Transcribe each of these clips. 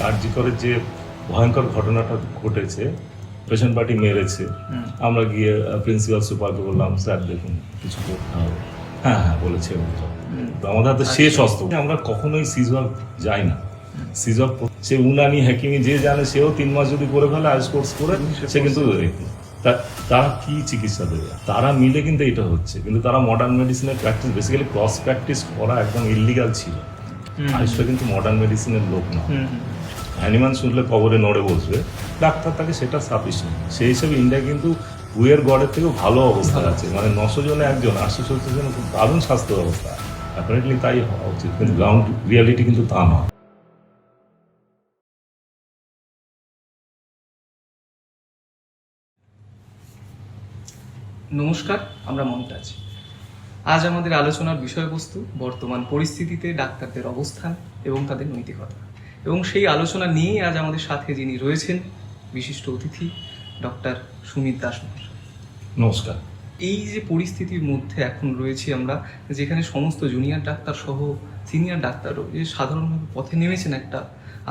আরজি করের যে ভয়ঙ্কর ঘটনাটা ঘটেছে, পেশেন্ট পার্টি মেরেছে, আমরা গিয়ে প্রিন্সিপাল সুপারকে বললাম, স্যার দেখুন কিছু করতে হবে। হ্যাঁ হ্যাঁ বলেছে। তো আমাদের হাতে শেষ অস্ত্র, আমরা কখনোই সিজওয়ার যাই না। সিজওয়ার সে উনানি হাকিমি যে জানে, সেও 3 মাস যদি করে ফেলে আইস কোর্স করে, সে কিন্তু তারা কি চিকিৎসা দেবে? তারা মিলে কিন্তু এটা হচ্ছে, কিন্তু তারা মডার্ন মেডিসিনের প্র্যাকটিস, বেসিক্যালি ক্রস প্র্যাকটিস করা একদম ইলিগাল ছিল। আইসটা কিন্তু মডার্ন মেডিসিনের লোক না। অ্যানিমাল শুনলে কবরে নড়ে বসবে, ডাক্তার তাকে সেটা সাফিসিয়েন্ট। সেই হিসেবে ইন্ডিয়া কিন্তু উয়ের গড়ের থেকেও ভালো অবস্থায় আছে। মানে 900 জনে একজন, 870 জনে খুব দারুণ স্বাস্থ্য ব্যবস্থা। অ্যাপারেন্টলি তাই হওয়া উচিত, কিন্তু গ্রাউন্ড রিয়ালিটি কিন্তু তা নয়। নমস্কার, আমরা মমতাজ। আজ আমাদের আলোচনার বিষয়বস্তু বর্তমান পরিস্থিতিতে ডাক্তারদের অবস্থান এবং তাদের নৈতিকতা, এবং সেই আলোচনা নিয়ে আজ আমাদের সাথে যিনি রয়েছেন বিশিষ্ট অতিথি ডক্টর সুমিত দাস মহাশয়। নমস্কার। এই যে পরিস্থিতির মধ্যে এখন রয়েছি আমরা, যেখানে সমস্ত জুনিয়র ডাক্তার সহ সিনিয়র ডাক্তারও যে সাধারণভাবে পথে নেমেছেন একটা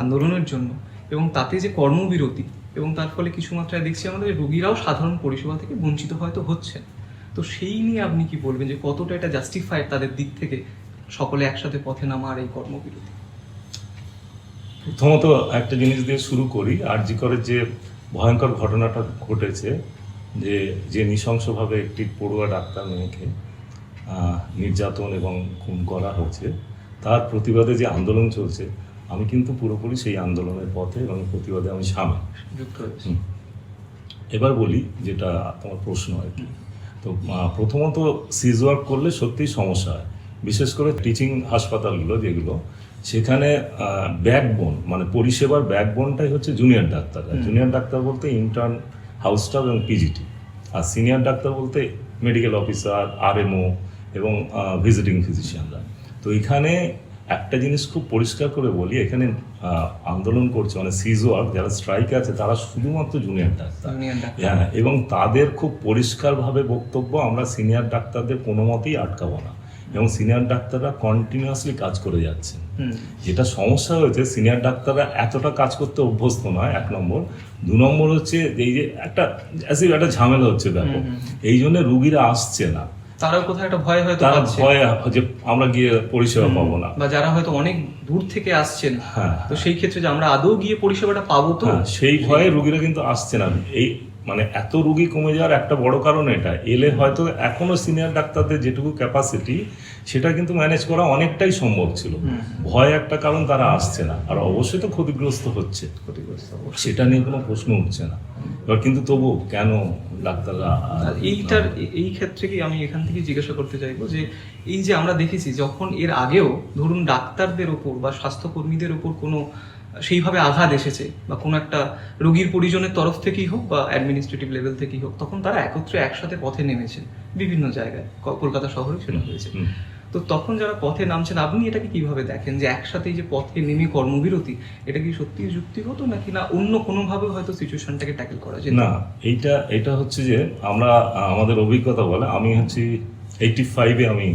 আন্দোলনের জন্য, এবং তাতে যে কর্মবিরতি, এবং তার ফলে কিছু মাত্রায় দেখছি আমাদের রোগীরাও সাধারণ পরিষেবা থেকে বঞ্চিত হয়তো হচ্ছেন। তো সেই নিয়ে আপনি কি বলবেন যে কতটা এটা জাস্টিফাইড তাদের দিক থেকে সকলে একসাথে পথে নামার এই কর্মবিরতি? প্রথমত একটা জিনিস দিয়ে শুরু করি। আরজি করের যে ভয়ঙ্কর ঘটনাটা ঘটেছে, যে নৃশংসভাবে একটি পড়ুয়া ডাক্তার মেয়েকে নির্যাতন এবং খুন করা হচ্ছে, তার প্রতিবাদে যে আন্দোলন চলছে, আমি কিন্তু পুরোপুরি সেই আন্দোলনের পথে এবং প্রতিবাদে আমি সামিল। এবার বলি যেটা তোমার প্রশ্ন আর কি। তো প্রথমত সিজওয়ার্ক করলে সত্যিই সমস্যা হয়, বিশেষ করে টিচিং হাসপাতালগুলো যেগুলো, সেখানে ব্যাকবোন মানে পরিষেবার ব্যাকবোনটাই হচ্ছে জুনিয়র ডাক্তাররা। জুনিয়র ডাক্তার বলতে ইন্টার্ন, হাউস স্টাফ এবং পিজিটি, আর সিনিয়র ডাক্তার বলতে মেডিকেল অফিসার, আরএমও এবং ভিজিটিং ফিজিশিয়ানরা। তো এখানে একটা জিনিস খুব পরিষ্কার করে বলি, এখানে আন্দোলন করছে মানে সিজওয়ার্ক যারা স্ট্রাইকে আছে, তারা শুধুমাত্র জুনিয়র ডাক্তার। হ্যাঁ, এবং তাদের খুব পরিষ্কারভাবে বক্তব্য, আমরা সিনিয়র ডাক্তারদের কোনো মতেই আটকাবো না, এবং সিনিয়র ডাক্তাররা কন্টিনিউয়াসলি কাজ করে যাচ্ছেন। যেটা সমস্যা হয়েছে, সিনিয়র ডাক্তাররা এতটা কাজ করতে অভ্যস্ত নয়, 1 নম্বর। 2 নম্বর হচ্ছে এই যে একটা ঝামেলা হচ্ছে ব্যাপক, এই জন্য রুগীরা আসছে না। তারাও কোথাও একটা ভয় হয়তো তারা ভয় যে আমরা গিয়ে পরিষেবা পাবো না, বা যারা হয়তো অনেক দূর থেকে আসছেন, তো সেই ক্ষেত্রে যে আমরা আদৌ গিয়ে পরিষেবাটা পাবো, তো সেই ভয়ে রুগীরা কিন্তু আসছে না। এই মানে এত রুগী কমে যাওয়ার একটা বড় কারণ এটা। এলে হয়তো এখনো সিনিয়র ডাক্তারদের যেটুকু ক্যাপাসিটি, সেটা কিন্তু ম্যানেজ করা অনেকটাই সম্ভব ছিল। ভয় একটা কারণ, তারা আসছে না। আর অবশ্যই তো ক্ষতিগ্রস্ত হচ্ছে, সেটা নিয়ে কোনো প্রশ্ন উঠছে না। এবার কিন্তু তবু কেন ডাক্তাররা এই ক্ষেত্রে কি আমি এখান থেকে জিজ্ঞাসা করতে চাইবো যে এই যে আমরা দেখেছি যখন এর আগেও ধরুন ডাক্তারদের ওপর বা স্বাস্থ্যকর্মীদের ওপর কোনো সেইভাবে আঘাত এসেছে, বা কোনো একটা রোগীর পরিজনের তরফ থেকেই হোক বা অ্যাডমিনিস্ট্রেটিভ লেভেল থেকেই হোক, তখন তারা একসাথে পথে নেমেছেন বিভিন্ন জায়গায়, কলকাতা শহরে সেটা হয়েছে। তো তখন যারা পথে নামছেন, আপনি এটাকে কিভাবে দেখেন যে একসাথেই যে পথে নেমে কর্মবিরতি, এটা কি সত্যি যুক্তিগত, নাকি না অন্য কোনোভাবে হয়তো সিচুয়েশনটাকে ট্যাকেল করা যায়? না, এটা হচ্ছে যে আমরা আমাদের অভিজ্ঞতা বলে, আমি হচ্ছে 85-এ আমি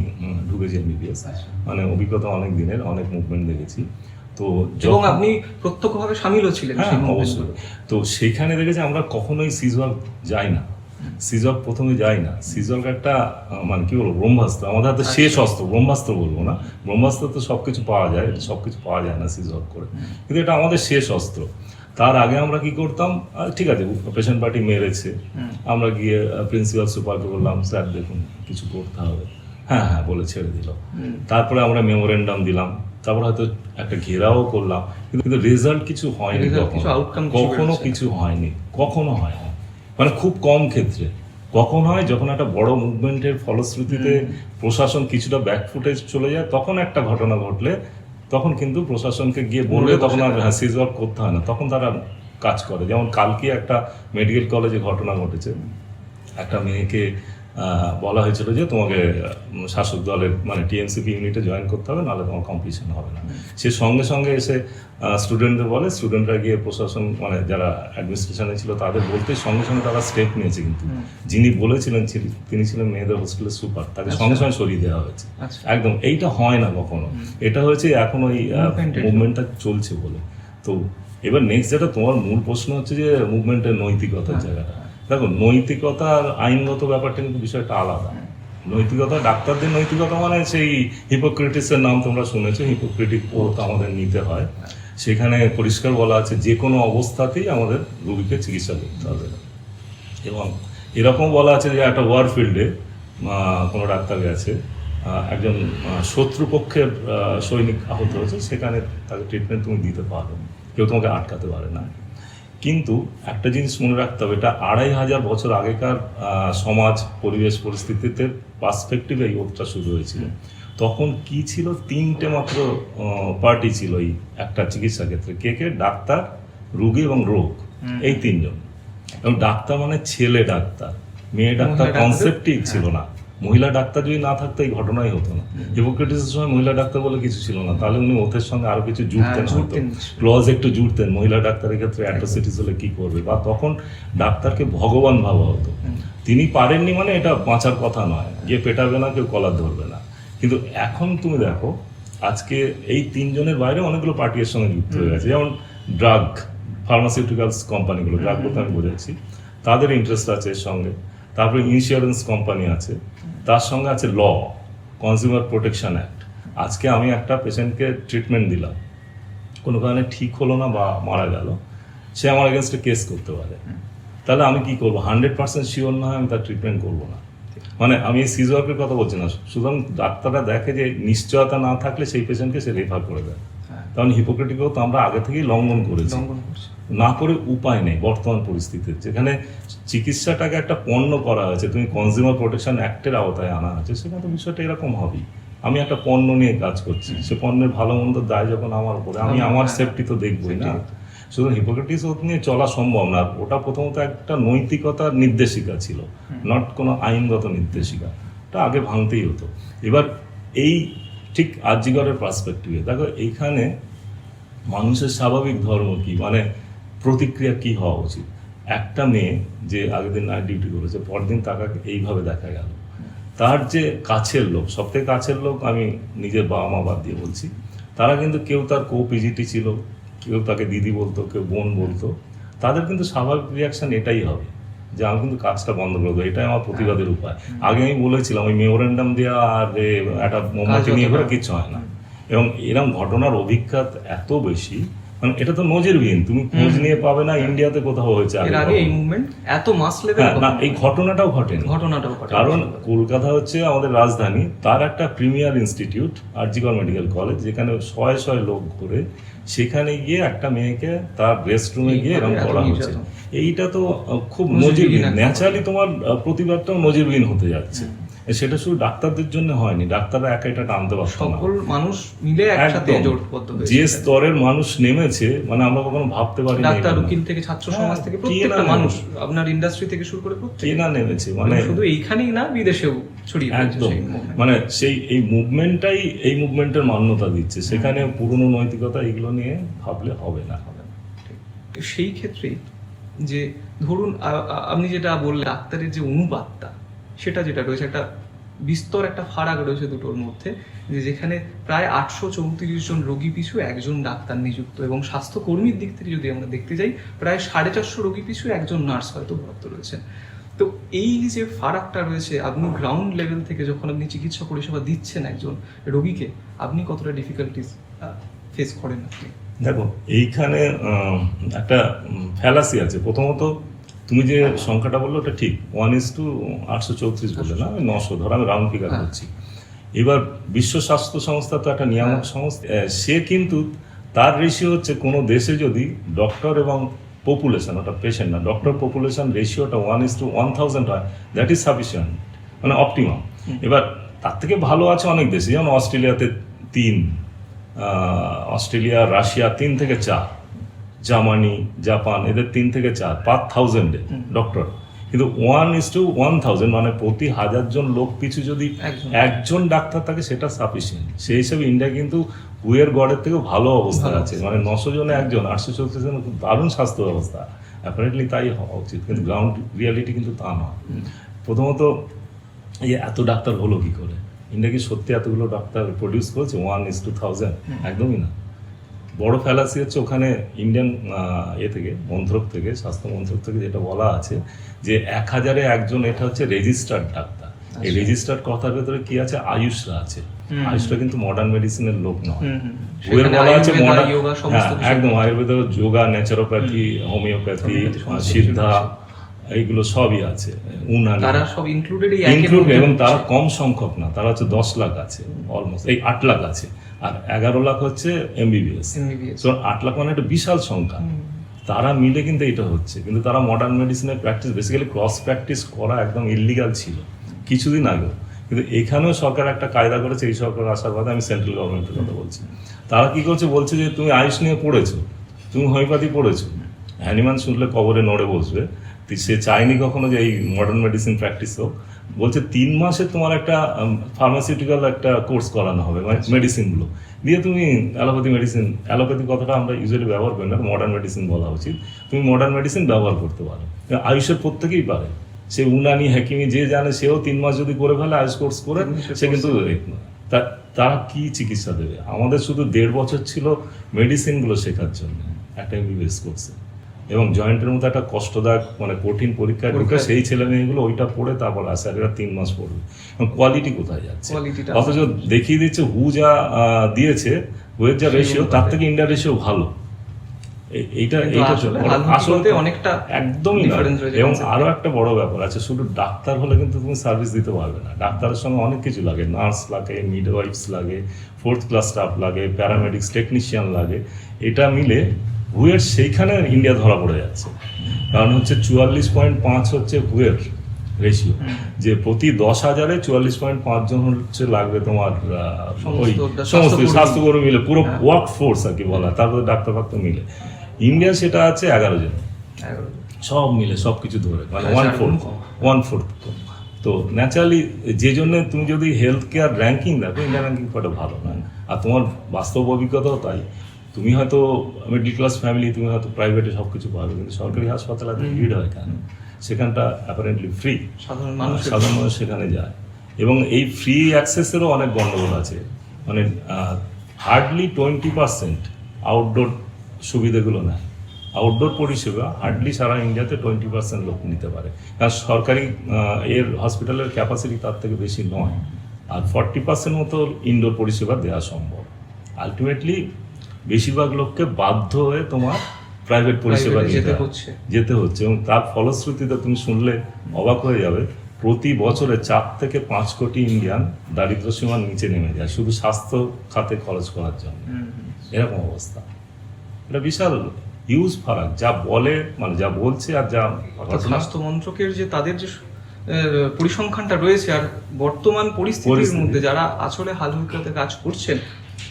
ঢুকেছি এমবিবিএস, মানে অভিজ্ঞতা অনেক দিনের, অনেক মুভমেন্ট দেখেছি। তো এবং আপনি প্রত্যক্ষভাবে সামিলও ছিলেন। অবশ্যই। তো সেখানে দেখেছি আমরা কখনোই সিজওয়ার্ক যাই না, সিজওয়ার্ক প্রথমে যাই না। সিজওয়ার্ক একটা মানে কি বলবো, ব্রহ্মাস্ত্র, আমাদের হাতে শেষ অস্ত্র। ব্রহ্মাস্ত্র বলবো না, ব্রহ্মাস্ত্র তো সবকিছু পাওয়া যায়, সবকিছু পাওয়া যায় না সিজওয়ার্ক করে, কিন্তু এটা আমাদের শেষ অস্ত্র। তার আগে আমরা কি করতাম, ঠিক আছে পেশেন্ট পার্টি মেরেছে, আমরা গিয়ে প্রিন্সিপাল সুপারকে বললাম, স্যার দেখুন কিছু করতে হবে। হ্যাঁ হ্যাঁ বলে ছেড়ে দিল। তারপরে আমরা মেমোরেন্ডাম দিলাম, তারপর হয়তো একটা ঘেরাও করলাম, কিন্তু রেজাল্ট কিছু হয়নি, কখনো কিছু হয়নি, কখনো হয় না। মানে খুব কম ক্ষেত্রে কখন হয়, যখন একটা বড় মুভমেন্টের ফলশ্রুতিতে প্রশাসন কিছুটা ব্যাকফুটে চলে যায়, তখন একটা ঘটনা ঘটলে তখন কিন্তু প্রশাসনকে গিয়ে বললে তখন আর সিজওয়ার্ক করতে হয় না, তখন তারা কাজ করে। যেমন কালকে একটা মেডিকেল কলেজে ঘটনা ঘটেছে, একটা মেয়েকে বলা হয়েছিল যে তোমাকে শাসক দলের মানে টিএমসিপি ইউনিটে জয়েন করতে হবে, নাহলে তোমার কম্পিটিশন হবে না। সে সঙ্গে সঙ্গে এসে স্টুডেন্টদের বলে, স্টুডেন্টরা গিয়ে প্রশাসন মানে যারা অ্যাডমিনিস্ট্রেশনে ছিল তাদের বলতে সঙ্গে সঙ্গে তারা স্টেপ নিয়েছে। কিন্তু যিনি বলেছিলেন তিনি ছিলেন মেয়েদের হোস্টেলের সুপার, তাকে সঙ্গে সঙ্গে সরিয়ে দেওয়া হয়েছে। একদম এইটা হয় না কখনো, এটা হয়েছে এখন ওই মুভমেন্টটা চলছে বলে। তো এবার নেক্সট যেটা তোমার মূল প্রশ্ন হচ্ছে যে মুভমেন্টের নৈতিকতার জায়গাটা, দেখো নৈতিকতা আর আইনগত ব্যাপারটা কিন্তু বিষয়টা আলাদা। নৈতিকতা, ডাক্তারদের নৈতিকতা মানে সেই হিপোক্রেটিসের নাম তোমরা শুনেছো, হিপোক্রেটিক ওথ আমাদের নিতে হয়। সেখানে পরিষ্কার বলা আছে যে কোনো অবস্থাতেই আমাদের রোগীকে চিকিৎসা করতে হবে। এবং এরকম বলা আছে যে একটা ওয়ার ফিল্ডে কোনো ডাক্তার গেছে, একজন শত্রুপক্ষের সৈনিক আহত হয়েছে, সেখানে তাকে ট্রিটমেন্ট তুমি দিতে পারো, কেউ তোমাকে আটকাতে পারে না। কিন্তু একটা জিনিস মনে রাখতে হবে, এটা 2500 বছর আগেকার সমাজ পরিবেশ পরিস্থিতিতে পার্সপেক্টিভে এই ওথটা শুরু হয়েছিল। তখন কি ছিল, 3টে মাত্র পার্টি ছিল এই একটা চিকিৎসা ক্ষেত্রে, কে ডাক্তার, রোগী এবং রোগ, এই 3জন। এবং ডাক্তার মানে ছেলে ডাক্তার, মেয়ে ডাক্তার কনসেপ্টই ছিল না। মহিলা ডাক্তার যদি না থাকতো এই ঘটনাই হতো না। হিপোক্রেটিসের সময় মহিলা ডাক্তার বলে কিছু ছিল না, তাহলে উনি ওথের সঙ্গে আরো কিছু জুড়তেন, হয়তো ক্লজ একটু জুড়তেন, মহিলা ডাক্তারের ক্ষেত্রে অ্যাট্রোসিটিস হলে কি করবে, বা তখন ডাক্তারকে ভগবান ভাবা হতো। তিনি পারেননি মানে এটা বাঁচার কথা নয়, গিয়ে পেটাবে না, কেউ কলার ধরবে না। কিন্তু এখন তুমি দেখো, আজকে এই 3জনের বাইরে অনেকগুলো পার্টি এর সঙ্গে যুক্ত হয়ে গেছে, যেমন ড্রাগ ফার্মাসিউটিক্যালস কোম্পানিগুলো, ড্রাগ বলতে আমি বোঝাচ্ছি, তাদের ইন্টারেস্ট আছে এর সঙ্গে। তারপরে ইন্স্যুরেন্স কোম্পানি আছে, তার সঙ্গে আছে ল, কনজিউমার প্রোটেকশন অ্যাক্ট। আজকে আমি একটা পেশেন্টকে ট্রিটমেন্ট দিলাম, কোনো কারণে ঠিক হলো না বা মারা গেল, সে আমার এগেনস্টে কেস করতে পারে। তাহলে আমি কি করবো? 100% শিওর না হয় আমি তার ট্রিটমেন্ট করবো না। মানে আমি এই সিজওয়ার্কের কথা বলছি না, সুতরাং ডাক্তাররা দেখে যে নিশ্চয়তা না থাকলে সেই পেশেন্টকে সে রেফার করে দেয়। কারণ হিপোক্রেটিকও তো আমরা আগে থেকেই লঙ্ঘন করেছি, না করে উপায় নেই বর্তমান পরিস্থিতিতে, যেখানে চিকিৎসাটাকে একটা পণ্য করা হয়েছে, তুমি কনজিউমার প্রোটেকশন অ্যাক্টের আওতায় আনা হয়েছে, সেখানে তো বিষয়টা এরকম হবেই। আমি একটা পণ্য নিয়ে কাজ করছি, সে পণ্যের ভালো মন্দ দায় যখন আমার উপরে, আমি আমার সেফটি তো দেখবই না। শুধু হিপোক্রেটিস ওথ নিয়ে চলা সম্ভব না। ওটা প্রথমত একটা নৈতিকতার নির্দেশিকা ছিল, নট কোনো আইনগত নির্দেশিকা। ওটা আগে ভাঙতেই হতো। এবার এই ঠিক আরজিকরের পার্সপেক্টিভে দেখো, এইখানে মানুষের স্বাভাবিক ধর্ম কি, মানে প্রতিক্রিয়া কি হওয়া উচিত। একটা মেয়ে যে আগের দিন নাইট ডিউটি করেছে, পরদিন তাকে এইভাবে দেখা গেল, তার যে কাছের লোক, সবথেকে কাছের লোক আমি নিজের বাবা মা বাদ দিয়ে বলছি, তারা কিন্তু কেউ তার কো-পিজিটি ছিল, কেউ তাকে দিদি বলতো, কেউ বোন বলতো, তাদের কিন্তু স্বাভাবিক রিয়াকশন এটাই হবে যে আমি কিন্তু কাজটা বন্ধ করে দেবো, এটাই আমার প্রতিবাদের উপায়। আগে আমি বলেছিলাম ওই মেমোরেন্ডাম দেওয়া আর একটা মোমবাতি নিয়ে করে কিচ্ছু হয় না। এবং এরকম ঘটনার অভিজ্ঞতা এত বেশি, মানে এটা তো নজিরবিহীন, তুমি খোঁজ নিয়ে পাবে না ইন্ডিয়াতে কোথাও হয়েছে এর আগে এই মুভমেন্ট এত মাস লেভেল না, এই ঘটনাটাও ঘটেনি। কারণ কলকাতা হচ্ছে আমাদের রাজধানী, তার একটা premier institute RG Kar medical college, যেখানে শয়ে শয়ে লোক ঘুরে, সেখানে গিয়ে একটা মেয়েকে তার রেস্টরুমে গিয়ে এরকম করা হচ্ছে। এইটা তো খুব নজিরবিহীন। ন্যাচারালি তোমার প্রতিবাদটাও নজিরবিহীন হতে যাচ্ছে। সেটা শুধু ডাক্তারদের জন্য হয়নি, ডাক্তাররা একা এটা টানতে পারতো না, সকল মানুষ মিলে একসাথে জোটবদ্ধ হয়েছে। যে স্তরের মানুষ নেমেছে, মানে আমরা কখনো ভাবতে পারি না, ডাক্তার, উকিল থেকে ছাত্র সমাজ থেকে প্রত্যেকটা মানুষ, আপনার ইন্ডাস্ট্রি থেকে শুরু করে প্রত্যেকটা কে না নেমেছে, মানে শুধু এইখানেই না, বিদেশেও ছড়িয়ে পড়েছে একদম। সেই movement। মানে সেই এই মুভমেন্টটাই এই মুভমেন্টের মান্যতা দিচ্ছে। সেখানে পুরনো নৈতিকতা এগুলো নিয়ে ভাবলে হবে না। সেই ক্ষেত্রে যে ধরুন আপনি যেটা বললেন, ডাক্তারের যে অনুপাতটা, সেটা যেটা রয়েছে, একটা বিস্তর একটা ফারাক রয়েছে দুটোর মধ্যে, যে যেখানে প্রায় 834 জন রোগী পিছু একজন ডাক্তার নিযুক্ত, এবং স্বাস্থ্যকর্মীর দিক থেকে যদি আমরা দেখতে যাই, প্রায় 450 রোগী পিছু একজন নার্স হয়তো ভর্ত রয়েছেন। তো এই যে ফারাকটা রয়েছে, আপনি গ্রাউন্ড লেভেল থেকে যখন আপনি চিকিৎসা পরিষেবা দিচ্ছেন একজন রোগীকে, আপনি কতটা ডিফিকাল্টিস ফেস করেন আপনি? দেখো, এইখানে একটা ফ্যালাসি আছে। প্রথমত তুমি যে সংখ্যাটা বললো ওটা ঠিক, 1:834 বললে না, আমি 900 ধর, আমি রাউন্ড ফিগার করছি। এবার বিশ্ব স্বাস্থ্য সংস্থা তো একটা নিয়ামক সংস্থা, সে কিন্তু তার রেশিও হচ্ছে কোনো দেশে যদি ডক্টর এবং পপুলেশন, ওটা পেশেন্ট না, ডক্টর পপুলেশন রেশিওটা 1:1000 হয়, দ্যাট ইজ সাফিসিয়েন্ট, মানে অপটিমাম। এবার তার থেকে ভালো আছে অনেক দেশে, যেমন অস্ট্রেলিয়াতে 3, অস্ট্রেলিয়া, রাশিয়া 3 থেকে 4, জার্মানি, জাপান, এদের 3 থেকে 4 পার 1000-এ ডক্টর। কিন্তু 1:1000, মানে প্রতি 1000 জন লোক পিছু যদি একজন ডাক্তার থাকে, সেটা সাফিসিয়েন্ট। সেই হিসাবে ইন্ডিয়া কিন্তু হুয়ের গড়ের থেকেও ভালো অবস্থায় আছে, মানে 900 জনে একজন, 834 জন, খুব দারুণ স্বাস্থ্য ব্যবস্থা। অ্যাপারেন্টলি তাই হওয়া উচিত, কিন্তু গ্রাউন্ড রিয়ালিটি কিন্তু তা নয়। প্রথমত এই এত ডাক্তার হলো কি করে? ইন্ডিয়া কি সত্যি এতগুলো ডাক্তার প্রডিউস করেছে 1:1000? একদমই না। বড় ফ্যালাসি হচ্ছে ওখানে ইন্ডিয়ান থেকে মন্ত্রক থেকে স্বাস্থ্য মন্ত্রক থেকে যেটা বলা আছে যে 1000-এ একজন এটা হচ্ছে রেজিস্টার্ড ডাক্তার। এই রেজিস্টার্ড কথার ভেতরে কি আছে, আয়ুষরা আছে। আয়ুষরা কিন্তু মডার্ন মেডিসিনের লোক নয়। বইয়ের বলা আছে মডার্ন, একদম আয়ুর্বেদ, যোগা, ন্যাচারোপ্যাথি, হোমিওপ্যাথি, সিদ্ধা, এইগুলো সবই আছে। উনানি তারা সব ইনক্লুডেড এবং তারা কম সংখ্যক না, তারা হচ্ছে 10 লাখ আছে অলমোস্ট, এই 8 লাখ আছে, আর 11 লাখ হচ্ছে এমবিবিএস। তো 8 লাখ মানে একটা বিশাল সংখ্যা। তারা মিলে কিন্তু এটা হচ্ছে, কিন্তু তারা মডার্ন মেডিসিনের প্র্যাকটিস, বেসিক্যালি ক্রস প্র্যাকটিস করা একদম ইলিগাল ছিল কিছুদিন আগেও। কিন্তু এখানেও সরকার একটা কায়দা করেছে, এই সরকার আসার কথা, আমি সেন্ট্রাল গভর্নমেন্টের কথা বলছি। তারা কি করছে, বলছে যে তুমি আয়ুষ নিয়ে পড়েছো, তুমি হোমিওপ্যাথি পড়েছো, হ্যানিম্যান শুনলে কবরে নড়ে বসবে। সে চায়নি কখনো যে এই মডার্ন মেডিসিন প্র্যাকটিস হোক। বলছে 3 মাসে তোমার একটা ফার্মাসিউটিক্যাল একটা কোর্স করানো হবে, মানে মেডিসিনগুলো দিয়ে তুমি অ্যালোপ্যাথি মেডিসিন, অ্যালোপ্যাথি কথাটা আমরা ইউজুয়ালি ব্যবহার করি না, মডার্ন মেডিসিন বলা উচিত, তুমি মডার্ন মেডিসিন ব্যবহার করতে পারো। আয়ুষের প্রত্যেকেই পারে, সে উনানি হ্যাকিমি যে জানে সেও 3 মাস যদি করে ফেলে আয়ুষ কোর্স করে, সে কিন্তু তারা কি চিকিৎসা দেবে? আমাদের শুধু 1.5 বছর ছিল মেডিসিনগুলো শেখার জন্য একটা এমবিবিএস কোর্সে, এবং জয়েন্টের মতো একটা কষ্টদায়ক মানে কঠিন পরীক্ষা ঢুকে সেই ছেলে মেয়েগুলো ওইটা পড়ে তারপর আসে, আর এরা 3 মাস পড়বে। কোয়ালিটি কোথায় যাচ্ছে? অথচ দেখিয়ে দিচ্ছে হু যা দিয়েছে, হুয়ের যা রেশিও, তার থেকে ইন্ডিয়ার রেশিও ভালো। এইটা আসলে অনেকটা একদমই না। এবং আরো একটা বড় ব্যাপার আছে, শুধু ডাক্তার হলে কিন্তু তুমি সার্ভিস দিতে পারবে না। ডাক্তারের সঙ্গে অনেক কিছু লাগে, নার্স লাগে, মিডওয়াইফস লাগে, 4th ক্লাস স্টাফ লাগে, প্যারামেডিক্স, টেকনিশিয়ান লাগে। এটা মিলে হুয়ের সেইখানে ইন্ডিয়া ধরা পড়ে যাচ্ছে। কারণ হচ্ছে 44.5 হচ্ছে হুয়ের রেশিও, যে প্রতি 10,000-এ 44.5 জন হচ্ছে লাগবে তোমার ওই সমস্ত স্বাস্থ্যকর্মী মিলে, পুরো ওয়ার্ক ফোর্স আর কি বলা, তারপরে ডাক্তার ফাক্তার মিলে। ইন্ডিয়া সেটা আছে 11 জন, সব মিলে সব কিছু ধরে, মানে 1/4। তো ন্যাচারালি যে জন্য তুমি যদি হেলথ কেয়ার র্যাঙ্কিং দেখো, ইন্ডিয়া র্যাঙ্কিং খুব ভালো নয়। আর তোমার বাস্তব অভিজ্ঞতাও তাই। তুমি হয়তো মিডল ক্লাস ফ্যামিলি, তুমি হয়তো প্রাইভেটে সব কিছু পাবে, কিন্তু সরকারি হাসপাতালে এত ভিড় হয় কেন? সেখানটা অ্যাপারেন্টলি ফ্রি, সাধারণ মানুষ সেখানে যায়। এবং এই ফ্রি অ্যাক্সেসেরও অনেক গণ্ডগোল আছে, মানে হার্ডলি 20% আউটডোর সুবিধাগুলো নেয়। আউটডোর পরিষেবা হার্ডলি সারা ইন্ডিয়াতে 20% লোক নিতে পারে, কারণ সরকারি এর হসপিটালের ক্যাপাসিটি তার থেকে বেশি নয়। আর 40% মতো ইনডোর পরিষেবা দেওয়া সম্ভব। আলটিমেটলি বেশিরভাগ লোককে বাধ্য হয়ে তোমার প্রাইভেট পরিষেবা যেতে হচ্ছে, এবং তার ফলশ্রুতিতে তুমি শুনলে অবাক হয়ে যাবে, প্রতি বছরে 4 থেকে 5 কোটি ইন্ডিয়ান দারিদ্র সীমার নিচে নেমে যায় শুধু স্বাস্থ্য খাতে খরচ করার জন্য। এরকম অবস্থা, এটা বিশাল হিউজ ফারাক যা বলে, মানে যা বলছে আর যা স্বাস্থ্য মন্ত্রকের যে তাদের যে পরিসংখ্যানটা রয়েছে আর বর্তমান পরিস্থিতির মধ্যে যারা আসলে হাল হইতে কাজ করছেন,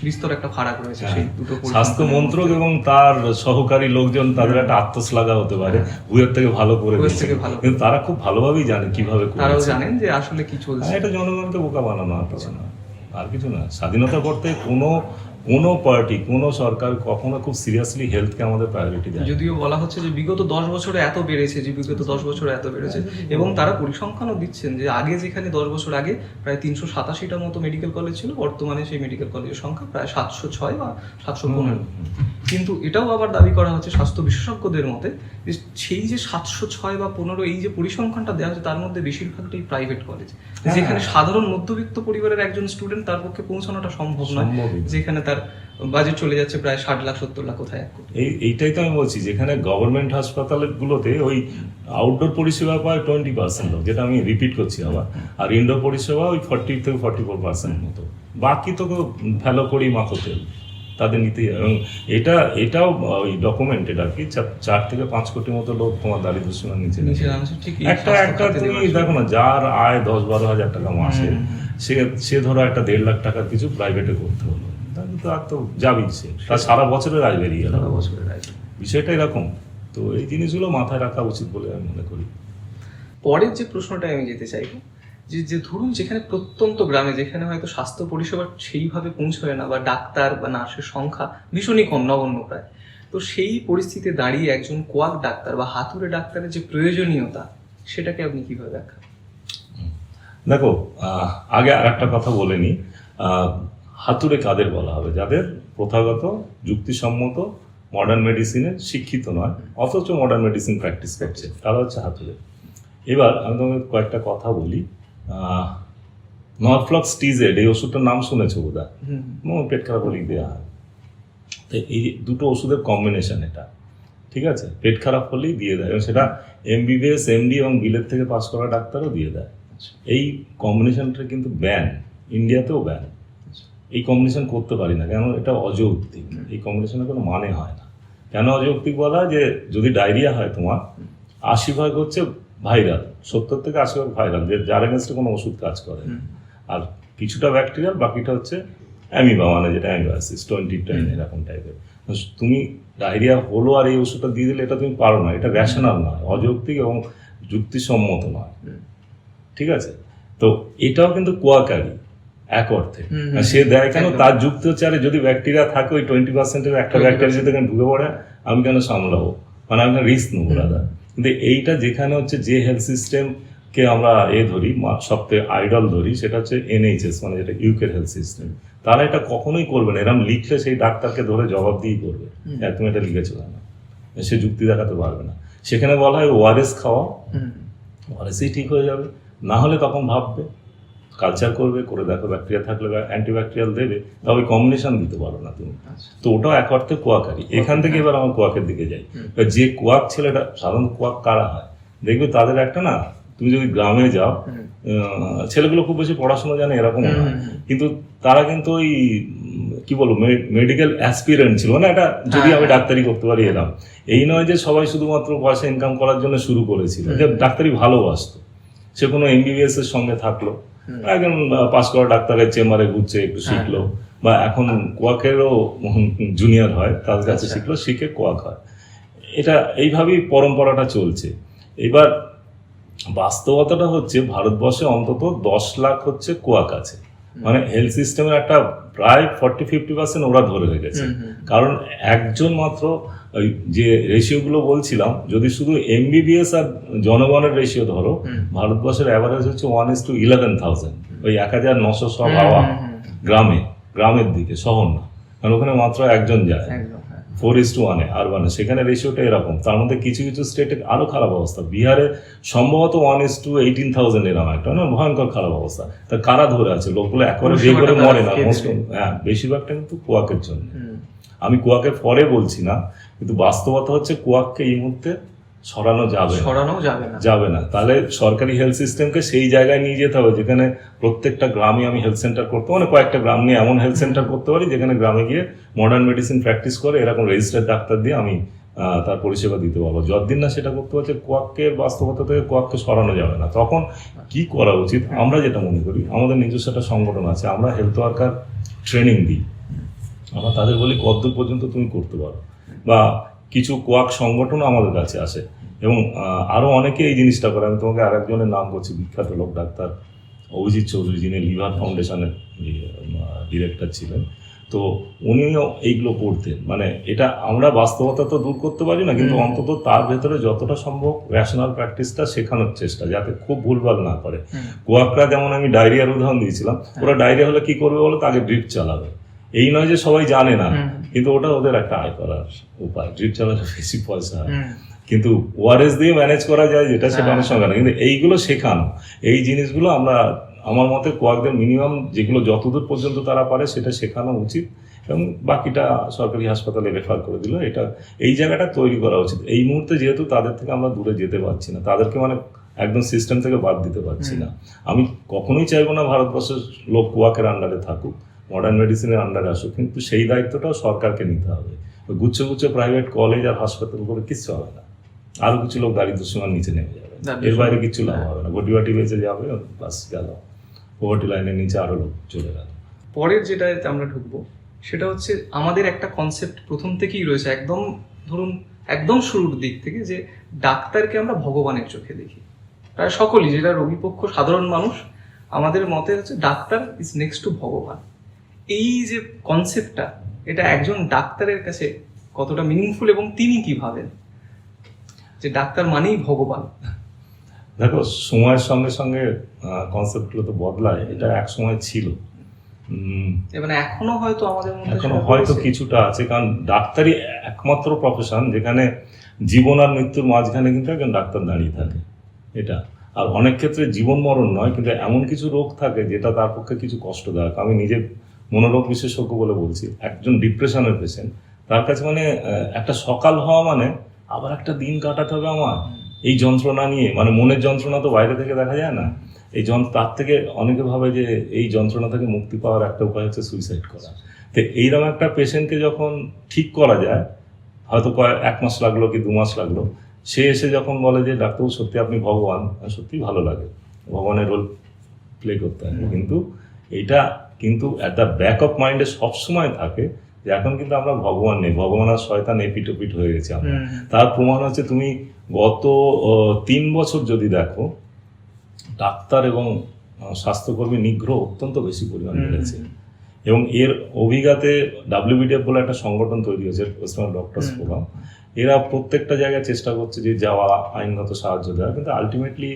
বিস্তর একটা ফারাক রয়েছে সেই দুটো। স্বাস্থ্য মন্ত্রক এবং তার সহকারী লোকজন তাদের একটা আত্মশ্লাঘা হতে পারে, হুয়ের থেকে ভালো করে দিচ্ছে, কিন্তু তারা খুব ভালোভাবেই জানে কিভাবে করে, তারাও জানেন যে আসলে কি চলছে। এটা জনগণকে বোকা বানানো আর কিছু না, আর কিছু না। স্বাধীনতা করতে কোনো পার্টি, কোনো সরকার কখনো খুব সিরিয়াসলি হেলথকে আমাদের প্রায়োরিটি দেয়। যদিও বলা হচ্ছে যে বিগত 10 বছরে এত বেড়েছে, এবং তারা পরিসংখ্যানও দিচ্ছেন যে আগে যেখানে 10 বছর আগে প্রায় 387টা মতো মেডিকেল কলেজ ছিল, বর্তমানে সেই মেডিকেল কলেজের সংখ্যা প্রায় 706 বা 715। কিন্তু এটাও আবার দাবি করা হচ্ছে স্বাস্থ্য বিশেষজ্ঞদের মতে যে সেই যে 706 বা 15 এই যে পরিসংখ্যানটা দেওয়া হচ্ছে, তার মধ্যে বেশিরভাগটাই প্রাইভেট কলেজ, যেখানে সাধারণ মধ্যবিত্ত পরিবারের একজন স্টুডেন্ট তার পক্ষে পৌঁছানোটা সম্ভব নয়, যেখানে তার বাজেট চলে যাচ্ছে প্রায় 60 লাখ 70 লাখ, কোথায় 1 কোটি। এইটাই তো আমি বলছি, যেখানে গভর্নমেন্ট হাসপাতালগুলোতে ওই আউটডোর পরিষেবা পায় 20% লোক, যেটা আমি রিপিট করছি আবার, আর ইনডোর পরিষেবা ওই 40 থেকে 44% মতো, বাকি তো ফেলো করি মাথো তেল তাদের নিতেই। এবং এটাও ওই ডকুমেন্টেড আর কি, 4 থেকে 5 কোটি মতো লোক তোমার দারিদ্র সীমার নিচে। একটা তুমি দেখো না, যার আয় 10-12 হাজার টাকা মাসে, সে ধরো একটা 1.5 লাখ টাকার কিছু প্রাইভেটে করতে হলো, তার তো যাবেই, সে তার সারা বছরের আয় বেরিয়ে গেল। বিষয়টা এরকম। তো এই জিনিসগুলো মাথায় রাখা উচিত বলে আমি মনে করি। পরের যে প্রশ্নটা আমি যেতে চাইবো, যে ধরুন যেখানে প্রত্যন্ত গ্রামে, যেখানে হয়তো স্বাস্থ্য পরিষেবা সেইভাবে পৌঁছয় না, বা ডাক্তার বা নার্সের সংখ্যা ভীষণই কম, নগণ্য প্রায়, তো সেই পরিস্থিতিতে দাঁড়িয়ে একজন কোয়াক ডাক্তার বা হাতুড়ে ডাক্তারের যে প্রয়োজনীয়তা, সেটাকে আপনি কিভাবে ব্যাখ্যা? দেখো, আগে আর একটা কথা বলে নি, হাতুড়ে কাদের বলা হবে? যাদের প্রথাগত যুক্তিসম্মত মডার্ন মেডিসিনে শিক্ষিত নয়, অথচ মডার্ন মেডিসিন প্র্যাকটিস করছে, তারা হচ্ছে হাতুড়ে। এবার আমি তোমাকে কয়েকটা কথা বলি। নরফ্লক্স টিজেড, এই ওষুধটার নাম শুনেছো বোধহয়, পেট খারাপ হলে দেওয়া হয়। তো এই দুটো ওষুধের কম্বিনেশন এটা, ঠিক আছে, পেট খারাপ হলেই দিয়ে দেয়, এবং সেটা এমবিবিএস, এমডি এবং বিলের থেকে পাস করা ডাক্তারও দিয়ে দেয়। এই কম্বিনেশনটা কিন্তু ব্যান, ইন্ডিয়াতেও ব্যান। এই কম্বিনেশন করতে পারি না, কেন? এটা অযৌক্তিক, এই কম্বিনেশনের কোনো মানে হয় না। কেন অযৌক্তিক বলা? যে যদি ডায়রিয়া হয় তোমার, 80% হচ্ছে ভাইরাল, 70 থেকে 80% ভাইরাল, যে যার এগেনস্টে কোনো ওষুধ কাজ করে, আর কিছুটা ব্যাকটেরিয়াল, বাকিটা হচ্ছে অ্যামিবা, মানে যেটা অ্যামিবাসিস 2010 এরকম টাইপের। তুমি ডায়রিয়া হলো আর এই ওষুধটা দিয়ে দিলে, এটা তুমি পারো না, এটা রেশনাল নয়, অযৌক্তিক এবং যুক্তিসম্মত নয়, ঠিক আছে? তো এটাও কিন্তু কোয়াকারি এক অর্থে। সে দেয় কেন? তার যুক্তি হচ্ছে, আরে যদি ব্যাকটেরিয়া থাকে, ওই 20%-এর একটা ব্যাকটেরিয়া যদি এখানে ঢুকে পড়ে, আমি কেন সামলাবো, মানে আমি রিস্ক নেবো দাদা। কিন্তু এইটা যেখানে হচ্ছে, যে হেলথ সিস্টেমকে আমরা ধরি, সবথেকে আইডল ধরি, সেটা হচ্ছে এনএইচএস, মানে যেটা ইউকের হেলথ সিস্টেম, তারা এটা কখনোই করবে না। এরকম লিখলে সেই ডাক্তারকে ধরে জবাব দিয়ে করবে, তুমি এটা লিখেছো না, সে যুক্তি দেখাতে পারবে না। সেখানে বলা হয় ওআরএস খাওয়া, ওআরএসই ঠিক হয়ে যাবে, না হলে তখন ভাববে, কালচার করবে, করে দেখো ব্যাকটেরিয়া থাকলে অ্যান্টিব্যাকটেরিয়াল দেবে, তবে কম্বিনেশন দিতে পারো না তুমি। তো ওটাও এক অর্থে কোয়াকারি। এখান থেকে এবার আমার কোয়াকের দিকে যাই। যে কোয়াক ছেলেটা, সাধারণত কোয়াক কারা হয় দেখবে, তাদের একটা না, তুমি যদি গ্রামে যাও, ছেলেগুলো খুব বেশি পড়াশোনা জানে এরকম না, কিন্তু তারা কিন্তু ওই কি বলবো, মেডিকেল অ্যাসপিরেন্ট ছিল না, এটা যদি আমি ডাক্তারি করতে পারি এরকম। এই নয় যে সবাই শুধুমাত্র পয়সা ইনকাম করার জন্য শুরু করেছিল, যে ডাক্তারি ভালোবাসতো, সে কোনো এমবিবিএস এর সঙ্গে থাকলো, একজন পাস করা ডাক্তারের চেম্বারে ঘুরছে, একটু শিখলো, বা এখন কোয়াকেরও জুনিয়র হয়, তার কাছে শিখলো, শিখে কোয়াক হয়। এটা এইভাবেই পরম্পরাটা চলছে। এবার বাস্তবতাটা হচ্ছে, ভারতবর্ষে অন্তত 10 লাখ হচ্ছে কোয়াক আছে, মানে হেলথ সিস্টেমের একটা প্রায় 40-50% ওরা ধরে রেখেছে। কারণ একজন মাত্র, ওই যে রেশিওগুলো বলছিলাম, যদি শুধু এমবিবিএস আর জনগণের রেশিও ধরো, ভারতবর্ষের অ্যাভারেজ হচ্ছে 1:11,000, ওই 1900 সব হাওয়া গ্রামের দিকে, শহর না, কারণ ওখানে মাত্র একজন যায়, 4:1 আরবানে, সেখানে রেশিওটা এরকম। তার মধ্যে কিছু কিছু স্টেটে আরো খারাপ অবস্থা, বিহারে সম্ভবত 1:18,000 এরকম একটা, না ভয়ঙ্কর খারাপ অবস্থা। তা কারা ধরে আছে? লোকগুলো একবারে বিয়ে করে মরে না, বেশিরভাগটা কিন্তু কোয়াকের জন্য। আমি কোয়াকের পরে বলছি না, কিন্তু বাস্তবতা হচ্ছে কোয়াককে এই মুহূর্তে সরানো যাবে না। তাহলে সরকারি হেলথ সিস্টেমকে সেই জায়গায় নিয়ে যেতে হবে, যেখানে প্রত্যেকটা গ্রামে আমি হেলথ সেন্টার করতে, মানে কয়েকটা গ্রাম নিয়ে এমন হেলথ সেন্টার করতে পারি, যেখানে গ্রামে গিয়ে মডার্ন মেডিসিন প্র্যাকটিস করে এরকম রেজিস্টার্ড ডাক্তার দিয়ে আমি তার পরিষেবা দিতে পারবো। যতদিন না সেটা করতে পারছে, কোয়াকের বাস্তবতা থেকে কোয়াককে সরানো যাবে না। তখন কি করা উচিত? আমরা যেটা মনে করি, আমাদের নিজস্ব একটা সংগঠন আছে, আমরা হেলথ ওয়ার্কার ট্রেনিং দিই, আমরা তাদের বলি কতদূর পর্যন্ত তুমি করতে পারো, বা কিছু কোয়াক সংগঠনও আমাদের কাছে আসে, এবং আরও অনেকে এই জিনিসটা করে। আমি তোমাকে আরেকজনের নাম করছি, বিখ্যাত লোক, ডাক্তার অভিজিৎ চৌধুরী, যিনি লিভার ফাউন্ডেশনের ডিরেক্টর ছিলেন। তো উনিও এইগুলো করতেন। মানে এটা আমরা বাস্তবতা তো দূর করতে পারি না, কিন্তু অন্তত তার ভেতরে যতটা সম্ভব রেশনাল প্র্যাকটিসটা শেখানোর চেষ্টা, যাতে খুব ভুলভাল না করে। কোয়াকরা যেমন, আমি ডায়রিয়ার উদাহরণ দিয়েছিলাম, ওরা ডায়রিয়া হলে কি করবে বলো তো? আগে ড্রিপ চালাবে। এই নয় যে সবাই জানে না, কিন্তু ওটা ওদের একটা আয় করার উপায়। ড্রিপ চালালে বেশি পয়সা হয়, কিন্তু ওআরএস দিয়ে ম্যানেজ করা যায় যেটা, সেটা অনেক সঙ্গে না। কিন্তু এইগুলো শেখানো, এই জিনিসগুলো আমরা, আমার মতে কোয়াকদের মিনিমাম যেগুলো যতদূর পর্যন্ত তারা পারে সেটা শেখানো উচিত, এবং বাকিটা সরকারি হাসপাতালে রেফার করে দিল। এটা এই জায়গাটা তৈরি করা উচিত। এই মুহূর্তে যেহেতু তাদের থেকে আমরা দূরে যেতে পারছি না, তাদেরকে মানে একদম সিস্টেম থেকে বাদ দিতে পারছি না। আমি কখনোই চাইবো না ভারতবর্ষের লোক কোয়াকের আন্ডারে থাকুক, মডার্ন মেডিসিনের আন্ডারে আসুক, কিন্তু সেই দায়িত্বটাও সরকারকে নিতে হবে। গুচ্ছ প্রাইভেট কলেজ আর হাসপাতাল করে কিচ্ছু হবে না, আরো কিছু লোক দারিদ্র সীমার নিচে নেমে যাবে, এর বাইরে কিচ্ছু লাভ হবে না। গটিবাটি বেঁচে যাবে, বাস গেল, পভার্টি লাইনের নিচে আরো লোক চলে গেল। পরের যেটাতে আমরা ঢুকবো, সেটা হচ্ছে আমাদের একটা কনসেপ্ট প্রথম থেকেই রয়েছে, একদম ধরুন একদম শুরুর দিক থেকে, যে ডাক্তারকে আমরা ভগবানের চোখে দেখি। প্রায় সকলেই, যেটা রোগীপক্ষ, সাধারণ মানুষ, আমাদের মতে হচ্ছে ডাক্তার ইজ নেক্সট টু ভগবান। এই যে কনসেপ্টটা, এটা একজন ডাক্তারের কাছে কতটা মিনিংফুল, এবং তিনি কি ভাবেন যে ডাক্তার মানেই ভগবান? দেখো, সময়ের সঙ্গে সঙ্গে কনসেপ্টগুলো তো বদলায়। এটা এক সময় ছিল, মানে এখনো হয়তো আমাদের মধ্যে এখনো সেটা হয়তো রয়েছে। কিছুটা আছে, কারণ ডাক্তারই একমাত্র প্রফেশন যেখানে জীবন আর মৃত্যুর মাঝখানে কিন্তু একজন ডাক্তার দাঁড়িয়ে থাকে। এটা আর অনেক ক্ষেত্রে জীবন মরণ নয়, কিন্তু এমন কিছু রোগ থাকে যেটা তার পক্ষে কিছু কষ্টদায়ক। আমি নিজে মনোরোগ বিশেষজ্ঞ বলে বলছি, একজন ডিপ্রেশনের পেশেন্ট, তার কাছে মানে একটা সকাল হওয়া মানে আবার একটা দিন কাটাতে হবে আমার এই যন্ত্রণা নিয়ে, মানে মনের যন্ত্রণা তো বাইরে থেকে দেখা যায় না, এই তার থেকে অনেকে ভাবে যে এই যন্ত্রণা থেকে মুক্তি পাওয়ার একটা উপায় হচ্ছে সুইসাইড করা। তো এইরকম একটা পেশেন্টকে যখন ঠিক করা যায়, হয়তো 1 মাস লাগলো কি 2 মাস লাগলো, সে এসে যখন বলে যে ডাক্তারবাবু সত্যি আপনি ভগবান, সত্যি ভালো লাগে, ভগবানের রোল প্লে করতে হয়, কিন্তু এইটা কিন্তু অ্যাট দ্য ব্যাক অফ মাইন্ডে সবসময় থাকে যে এখন কিন্তু আমরা ভগবান নেই, ভগবান আর শয়তান এপিটোপিট হয়ে গেছে আমরা। তার প্রমাণ হচ্ছে তুমি গত 3 বছর যদি দেখো, ডাক্তার এবং স্বাস্থ্যকর্মী নিগ্রহ অত্যন্ত বেশি পরিমাণ বেড়েছে। এবং এর অভিজ্ঞাতে WBDF বলে একটা সংগঠন তৈরি হয়েছে, ওয়েস্ট ডক্টরস ফোরাম, এরা প্রত্যেকটা জায়গায় চেষ্টা করছে যে যাওয়া, আইনগত সাহায্য দেওয়া, কিন্তু আলটিমেটলি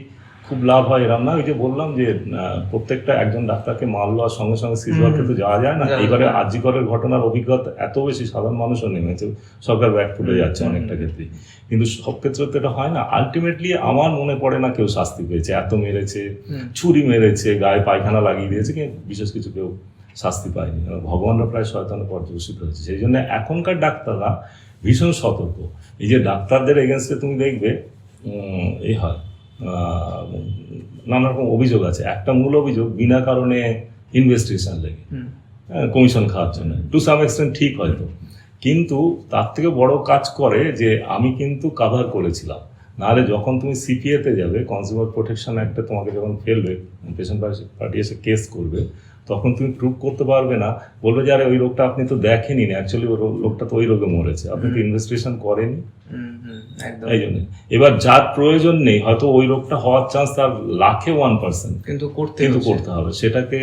খুব লাভ হয় এরম না। ওই যে বললাম যে প্রত্যেকটা একজন ডাক্তারকে মারলো আর সঙ্গে সঙ্গে সিজওয়ার্কে তো যাওয়া যায় না। এইবারে আরজিকরের ঘটনার অভিজ্ঞতা এত বেশি, সাধারণ মানুষও নেমেছে, সরকার ব্যাক ফুটে যাচ্ছে অনেকটা ক্ষেত্রে, কিন্তু সব ক্ষেত্রে তো এটা হয় না। আলটিমেটলি আমার মনে পড়ে না কেউ শাস্তি পেয়েছে, এত মেরেছে, ছুরি মেরেছে, গায়ে পায়খানা লাগিয়ে দিয়েছে, কিন্তু বিশেষ কিছু কেউ শাস্তি পায়নি। ভগবানরা প্রায় শয়তানে পর্যবসিত হয়েছে। সেই জন্য এখনকার ডাক্তাররা ভীষণ সতর্ক। এই যে ডাক্তারদের এগেনস্টে তুমি দেখবে এই হয়, নানা রকম অভিযোগ আছে। একটা মূল অভিযোগ বিনা কারণে ইনভেস্টিগেশন লেগে, কমিশন খাওয়ার জন্য, টু সাম এক্সটেন্ট ঠিক হয়তো, কিন্তু তার থেকে বড় কাজ করে যে আমি কিন্তু কাভার করেছিলাম। নাহলে যখন তুমি সিপিএতে যাবে, কনজিউমার প্রোটেকশন অ্যাক্টে তোমাকে যখন ফেলবে, পেশেন্ট পার্টি এসে কেস করবে, তখন তুমি প্রুভ করতে পারবে না, বলবে যে আরে ওই রোগটা আপনি তো দেখেনি, অ্যাকচুয়ালি ওই লোকটা তো ওই রোগে মরেছে, আপনি তো ইনভেস্টিগেশন করেনি। এই জন্য এবার যার প্রয়োজন নেই, হয়তো ওই রোগটা হওয়ার চান্স তার লাখে 1%, কিন্তু করতে হবে সেটাকে,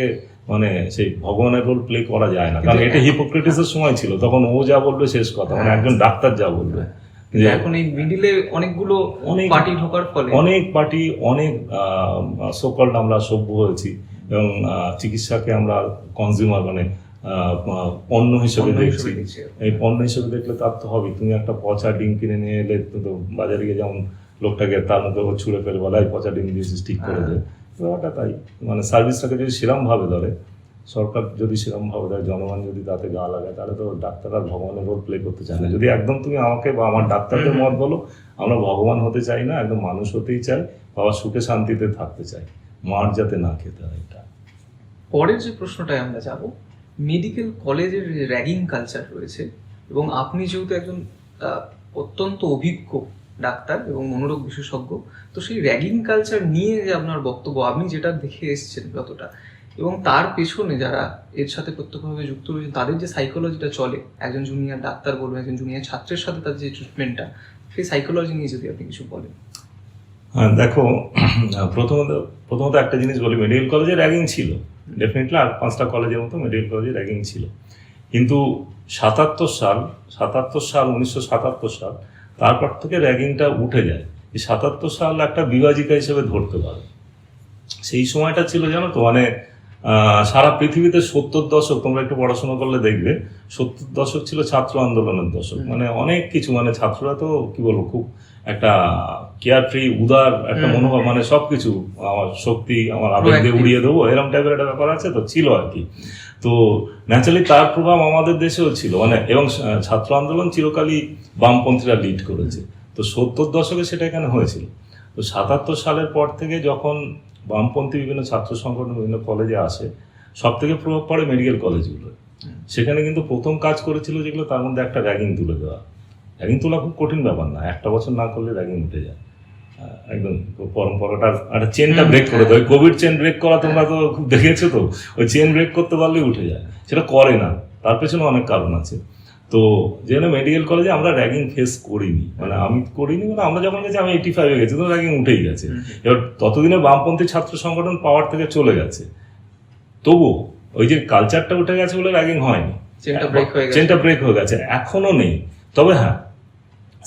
মানে সেই ভগবানের রোল প্লে করা যায় না। কারণ এটা হিপোক্রেটিসের সময় ছিল, তখন ও যা বলবে শেষ কথা, মানে একজন ডাক্তার যা বলবে। এখন এই মিডিলে অনেকগুলো পার্টি ঢোকার ফলে অনেক পার্টি, অনেক সোকল্ড আমরা সভ্য হয়েছি, এবং চিকিৎসাকে আমরা কনজিউমার, মানে পণ্য হিসেবে দেখছি। এই পণ্য হিসেবে দেখলে তার তো হবে, তুমি একটা পচা ডিম কিনে নিয়ে এলে তো বাজারে গিয়ে যেমন লোকটাকে তার মধ্যে ছুঁড়ে ফেলে বলা এই পচা ডিম দিয়েছিস, ঠিক করে দেয়, ব্যাপারটা তাই। মানে সার্ভিসটাকে যদি সেরমভাবে ধরে, সরকার যদি সেরমভাবে দেয়, জনগণ যদি তাতে গা লাগায়, তাহলে তো ডাক্তার আর ভগবানের রোল প্লে করতে চায় না। যদি একদম তুমি আমাকে বা আমার ডাক্তারদের মত বলো, আমরা ভগবান হতে চাই না, একদম মানুষ হতেই চাই, বাবা সুখে শান্তিতে থাকতে চাই, মার যাতে না খেতে হয়। এটা পরের যে প্রশ্নটায় আমরা যাব, মেডিকেল কলেজের র্যাগিং কালচার রয়েছে, এবং আপনি যেহেতু একজন অত্যন্ত অভিজ্ঞ ডাক্তার এবং মনোরোগ বিশেষজ্ঞ, তো সেই র্যাগিং কালচার নিয়ে যে আপনার বক্তব্য, আপনি যেটা দেখে এসেছেন যতটা, এবং তার পেছনে যারা এর সাথে প্রত্যক্ষভাবে যুক্ত রয়েছে, তাদের যে সাইকোলজিটা চলে, একজন জুনিয়র ডাক্তার বলবেন, একজন জুনিয়র ছাত্রের সাথে তার যে ট্রিটমেন্টটা, সেই সাইকোলজি নিয়ে যদি আপনি কিছু বলেন। হ্যাঁ, দেখো, প্রথমত একটা জিনিস বলি, মেডিকেল কলেজে র্যাগিং ছিল ডেফিনেটলি, আর 5টা কলেজের মতো মেডিকেল কলেজে র্যাগিং ছিল, কিন্তু 1977 সাল, তারপর থেকে র্যাগিংটা উঠে যায়। এই 77 সাল একটা বিভাজিকা হিসেবে ধরতে পারে। সেই সময়টা ছিল, জানো তো, মানে সারা পৃথিবীতে 70 দশক, তোমরা একটু পড়াশোনা করলে দেখবে, 70 দশক ছিল ছাত্র আন্দোলনের দশক। মানে অনেক কিছু, মানে ছাত্ররা তো কি বলবো, খুব একটা কেয়ার ফ্রি, উদার একটা মনোভাব, মানে সবকিছু আমার শক্তি, আমার আবেগ দিয়ে উড়িয়ে দেবো, এরকম টাইপের একটা ব্যাপার আছে, তো ছিল আর কি। তো ন্যাচারালি তার প্রভাব আমাদের দেশেও ছিল, মানে, এবং ছাত্র আন্দোলন চিরকালই বামপন্থীরা লিড করেছে। তো 70 দশকে সেটা এখানে হয়েছিল। তো 77 সালের পর থেকে যখন বামপন্থী বিভিন্ন ছাত্র সংগঠন বিভিন্ন কলেজে আসে, সব থেকে প্রভাব পড়ে মেডিকেল কলেজগুলো। সেখানে কিন্তু প্রথম কাজ করেছিল যেগুলো, তার মধ্যে একটা র্যাগিং তুলে দেওয়া। র্যাগিং তোলা খুব কঠিন ব্যাপার না, একটা বছর না করলে র্যাগিং উঠে যায় একদম। পরম্পরাটার একটা চেনটা ব্রেক করে দেয়, কোভিড চেন ব্রেক করা তোমরা তো খুব দেখেছো, তো ওই চেন ব্রেক করতে পারলেই উঠে যায়। সেটা করে না, তার পেছনে অনেক কারণ আছে। তো যেখানে মেডিকেল কলেজে আমরা র্যাগিং ফেস করিনি, মানে আমি করিনি, মানে আমরা যখন গেছি, আমি 85-এ গেছি, তো র্যাগিং উঠেই গেছে। এবার ততদিনে বামপন্থী ছাত্র সংগঠন পাওয়ার থেকে চলে গেছে, তবু ওই যে কালচারটা উঠে গেছে বলে র্যাগিং হয়নি, চেনটা ব্রেক হয়ে গেছে, এখনো নেই। তবে হ্যাঁ,